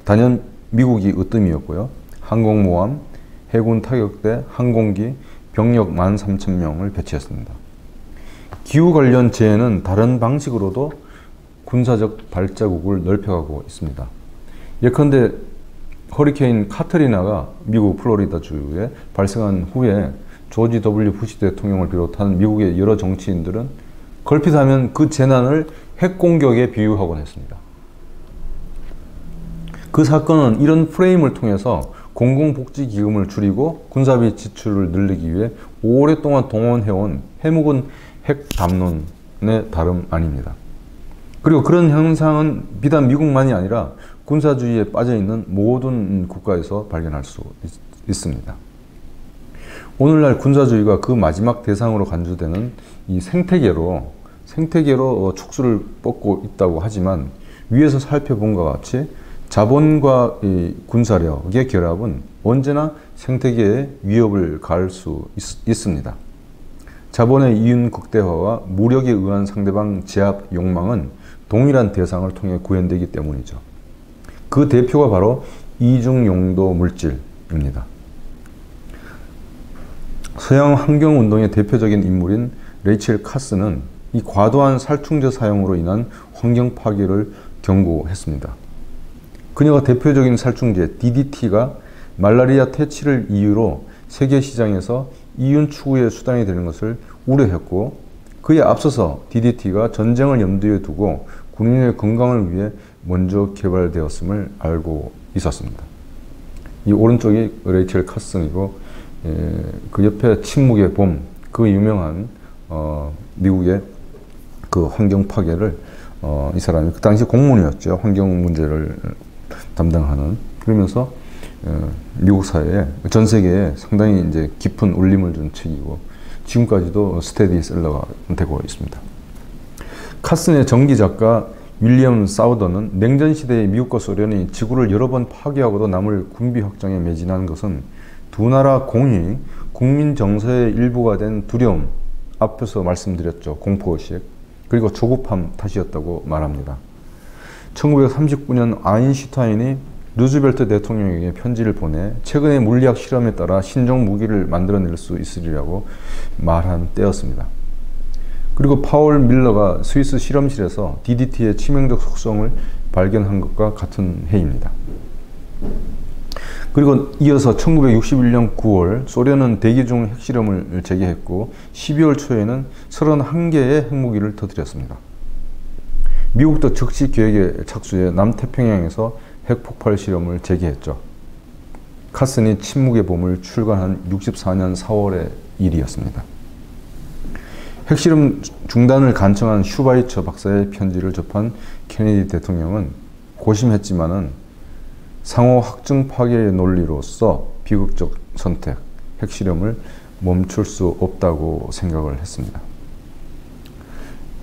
단연 미국이 으뜸이었고요. 항공모함, 해군 타격대, 항공기, 병력 13,000명을 배치했습니다. 기후 관련 재해는 다른 방식으로도 군사적 발자국을 넓혀가고 있습니다. 예컨대 허리케인 카트리나가 미국 플로리다주에 발생한 후에 조지 W 부시 대통령을 비롯한 미국의 여러 정치인들은 걸핏하면 그 재난을 핵공격에 비유하곤 했습니다. 그 사건은 이런 프레임을 통해서 공공복지기금을 줄이고 군사비 지출을 늘리기 위해 오랫동안 동원해온 해묵은 핵담론의 다름 아닙니다. 그리고 그런 현상은 비단 미국만이 아니라 군사주의에 빠져있는 모든 국가에서 발견할 수 있습니다. 오늘날 군사주의가 그 마지막 대상으로 간주되는 이 생태계로 촉수를 뻗고 있다고 하지만 위에서 살펴본 것과 같이 자본과 이 군사력의 결합은 언제나 생태계에 위협을 가할 수 있습니다. 자본의 이윤 극대화와 무력에 의한 상대방 제압 욕망은 동일한 대상을 통해 구현되기 때문이죠. 그 대표가 바로 이중용도 물질입니다. 서양 환경운동의 대표적인 인물인 레이첼 카스는 이 과도한 살충제 사용으로 인한 환경 파괴를 경고했습니다. 그녀가 대표적인 살충제 DDT가 말라리아 퇴치를 이유로 세계 시장에서 이윤 추구의 수단이 되는 것을 우려했고, 그에 앞서서 DDT가 전쟁을 염두에 두고 군인의 건강을 위해 먼저 개발되었음을 알고 있었습니다. 이 오른쪽이 레이첼 카슨이고, 그 옆에 침묵의 봄, 그 유명한 미국의 그 환경 파괴를 이 사람이 그 당시 공무원이었죠. 환경 문제를 담당하는. 그러면서 미국 사회에, 전 세계에 상당히 이제 깊은 울림을 준 책이고 지금까지도 스테디셀러가 되고 있습니다. 카슨의 전기 작가 윌리엄 사우더는 냉전 시대의 미국과 소련이 지구를 여러 번 파괴하고도 남을 군비 확장에 매진한 것은 두 나라 공히 국민 정서의 일부가 된 두려움, 앞에서 말씀드렸죠. 공포의식, 그리고 조급함 탓이었다고 말합니다. 1939년 아인슈타인이 루즈벨트 대통령에게 편지를 보내 최근의 물리학 실험에 따라 신종 무기를 만들어낼 수 있으리라고 말한 때였습니다. 그리고 파울 밀러가 스위스 실험실에서 DDT의 치명적 속성을 발견한 것과 같은 해입니다. 그리고 이어서 1961년 9월 소련은 대기 중 핵실험을 재개했고 12월 초에는 31개의 핵무기를 터뜨렸습니다. 미국도 즉시 계획에 착수해 남태평양에서 핵폭발 실험을 재개했죠. 카슨이 침묵의 봄을 출간한 64년 4월의 일이었습니다. 핵실험 중단을 간청한 슈바이처 박사의 편지를 접한 케네디 대통령은 고심했지만은 상호 확증 파괴의 논리로서 비극적 선택, 핵실험을 멈출 수 없다고 생각을 했습니다.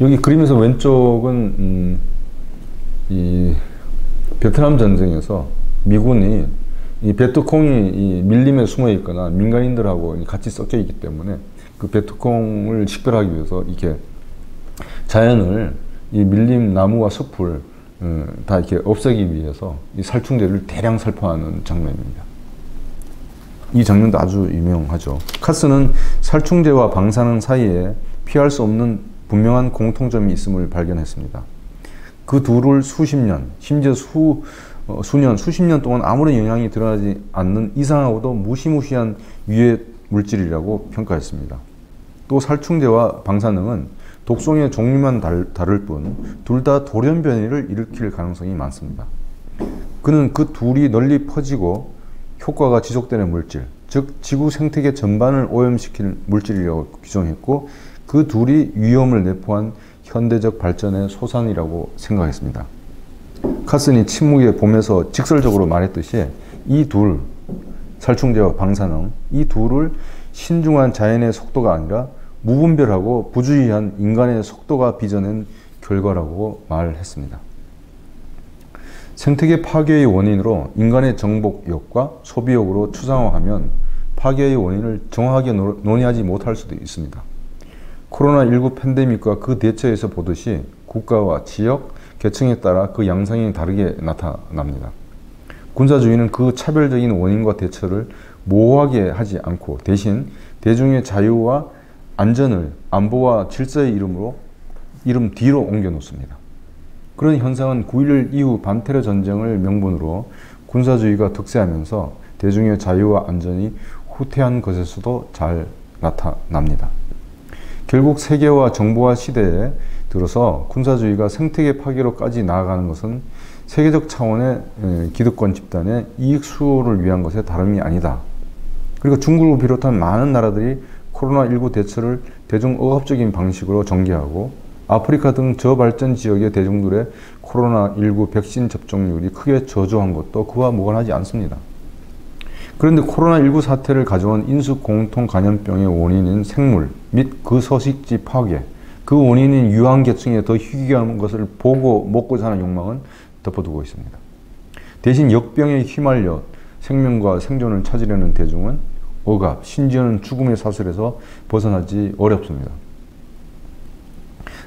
여기 그림에서 왼쪽은 이 베트남 전쟁에서 미군이 이 베트콩이 이 밀림에 숨어 있거나 민간인들하고 같이 섞여 있기 때문에 그 베트콩을 식별하기 위해서 이렇게 자연을 이 밀림 나무와 숲을 다 이렇게 없애기 위해서 이 살충제를 대량 살포하는 장면입니다. 이 장면도 아주 유명하죠. 카스는 살충제와 방사능 사이에 피할 수 없는 분명한 공통점이 있음을 발견했습니다. 그 둘을 수십 년, 심지어 수십 년 동안 아무런 영향이 드러나지 않는 이상하고도 무시무시한 유해 물질이라고 평가했습니다. 또 살충제와 방사능은 독성의 종류만 다를 뿐 둘 다 돌연 변이를 일으킬 가능성이 많습니다. 그는 그 둘이 널리 퍼지고 효과가 지속되는 물질, 즉 지구 생태계 전반을 오염시킬 물질이라고 규정했고 그 둘이 위험을 내포한 현대적 발전의 소산이라고 생각했습니다. 카슨이 침묵의 봄에서 직설적으로 말했듯이 이 둘, 살충제와 방사능, 이 둘을 신중한 자연의 속도가 아니라 무분별하고 부주의한 인간의 속도가 빚어낸 결과라고 말했습니다. 생태계 파괴의 원인으로 인간의 정복욕과 소비욕으로 추상화하면 파괴의 원인을 정확하게 논의하지 못할 수도 있습니다. 코로나19 팬데믹과 그 대처에서 보듯이 국가와 지역, 계층에 따라 그 양상이 다르게 나타납니다. 군사주의는 그 차별적인 원인과 대처를 모호하게 하지 않고 대신 대중의 자유와 안전을 안보와 질서의 이름 뒤로 옮겨 놓습니다. 그런 현상은 9.11 이후 반테러 전쟁을 명분으로 군사주의가 득세하면서 대중의 자유와 안전이 후퇴한 것에서도 잘 나타납니다. 결국 세계화 정보화 시대에 들어서 군사주의가 생태계 파괴로까지 나아가는 것은 세계적 차원의 기득권 집단의 이익 수호를 위한 것에 다름이 아니다. 그리고 중국을 비롯한 많은 나라들이 코로나19 대처를 대중억압적인 방식으로 전개하고 아프리카 등 저발전 지역의 대중들의 코로나19 백신 접종률이 크게 저조한 것도 그와 무관하지 않습니다. 그런데 코로나19 사태를 가져온 인수 공통 감염병의 원인인 생물 및 그 서식지 파괴, 그 원인인 유한계층에 더 희귀한 것을 보고 먹고 사는 욕망은 덮어두고 있습니다. 대신 역병에 휘말려 생명과 생존을 찾으려는 대중은 억압, 심지어는 죽음의 사슬에서 벗어나지 어렵습니다.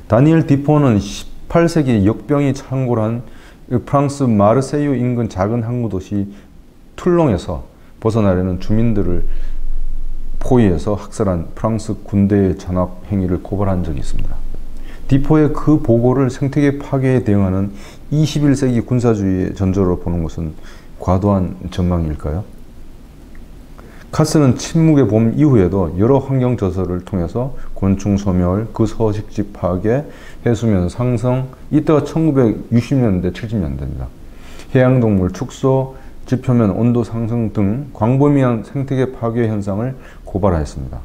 다니엘 디포는 18세기 역병이 창궐한 프랑스 마르세유 인근 작은 항구도시 툴롱에서 벗어나려는 주민들을 포위해서 학살한 프랑스 군대의 잔혹 행위를 고발한 적이 있습니다. 디포의 그 보고를 생태계 파괴에 대응하는 21세기 군사주의의 전조로 보는 것은 과도한 전망일까요? 카스는 침묵의 봄 이후에도 여러 환경 저서를 통해서 곤충 소멸, 그 서식지 파괴, 해수면 상승, 이때가 1960년대, 70년대입니다. 해양동물 축소, 지표면 온도 상승 등 광범위한 생태계 파괴 현상을 고발하였습니다.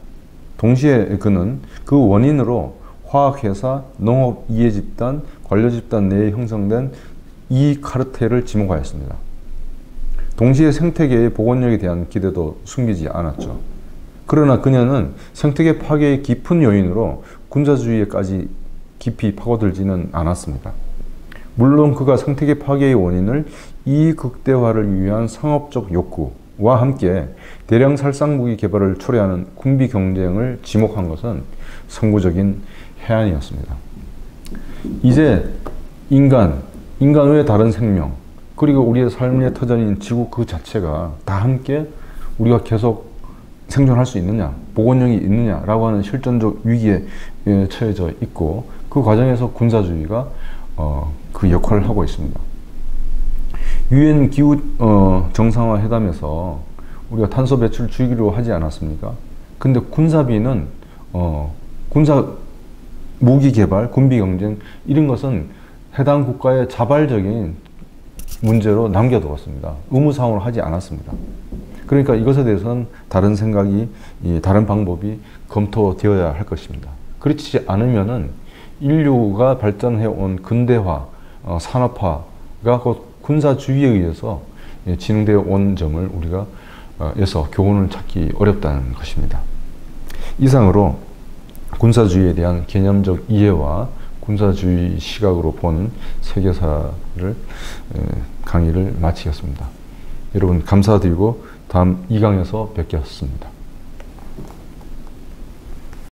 동시에 그는 그 원인으로 화학회사, 농업 이해집단, 관료집단 내에 형성된 이익 카르텔을 지목하였습니다. 동시에 생태계의 복원력에 대한 기대도 숨기지 않았죠. 그러나 그녀는 생태계 파괴의 깊은 요인으로 군사주의에까지 깊이 파고들지는 않았습니다. 물론 그가 생태계 파괴의 원인을 이익 극대화를 위한 상업적 욕구와 함께 대량 살상 무기 개발을 초래하는 군비 경쟁을 지목한 것은 선구적인 해안이었습니다. 이제 인간 외에 다른 생명, 그리고 우리의 삶의 터전인 지구 그 자체가 다 함께 우리가 계속 생존할 수 있느냐, 복원력이 있느냐라고 하는 실존적 위기에 처해져 있고, 그 과정에서 군사주의가 그 역할을 하고 있습니다. 유엔 기후 정상화 회담에서 우리가 탄소 배출 줄이기로 하지 않았습니까? 근데 군사비는 군사 무기 개발, 군비 경쟁 이런 것은 해당 국가의 자발적인 문제로 남겨두었습니다. 의무사항으로 하지 않았습니다. 그러니까 이것에 대해서는 다른 생각이, 다른 방법이 검토되어야 할 것입니다. 그렇지 않으면은 인류가 발전해온 근대화, 산업화가 곧 군사주의에 의해서 진행되어 온 점을 우리가 에서 교훈을 찾기 어렵다는 것입니다. 이상으로 군사주의에 대한 개념적 이해와 군사주의 시각으로 보는 세계사를 강의를 마치겠습니다. 여러분 감사드리고 다음 2강에서 뵙겠습니다.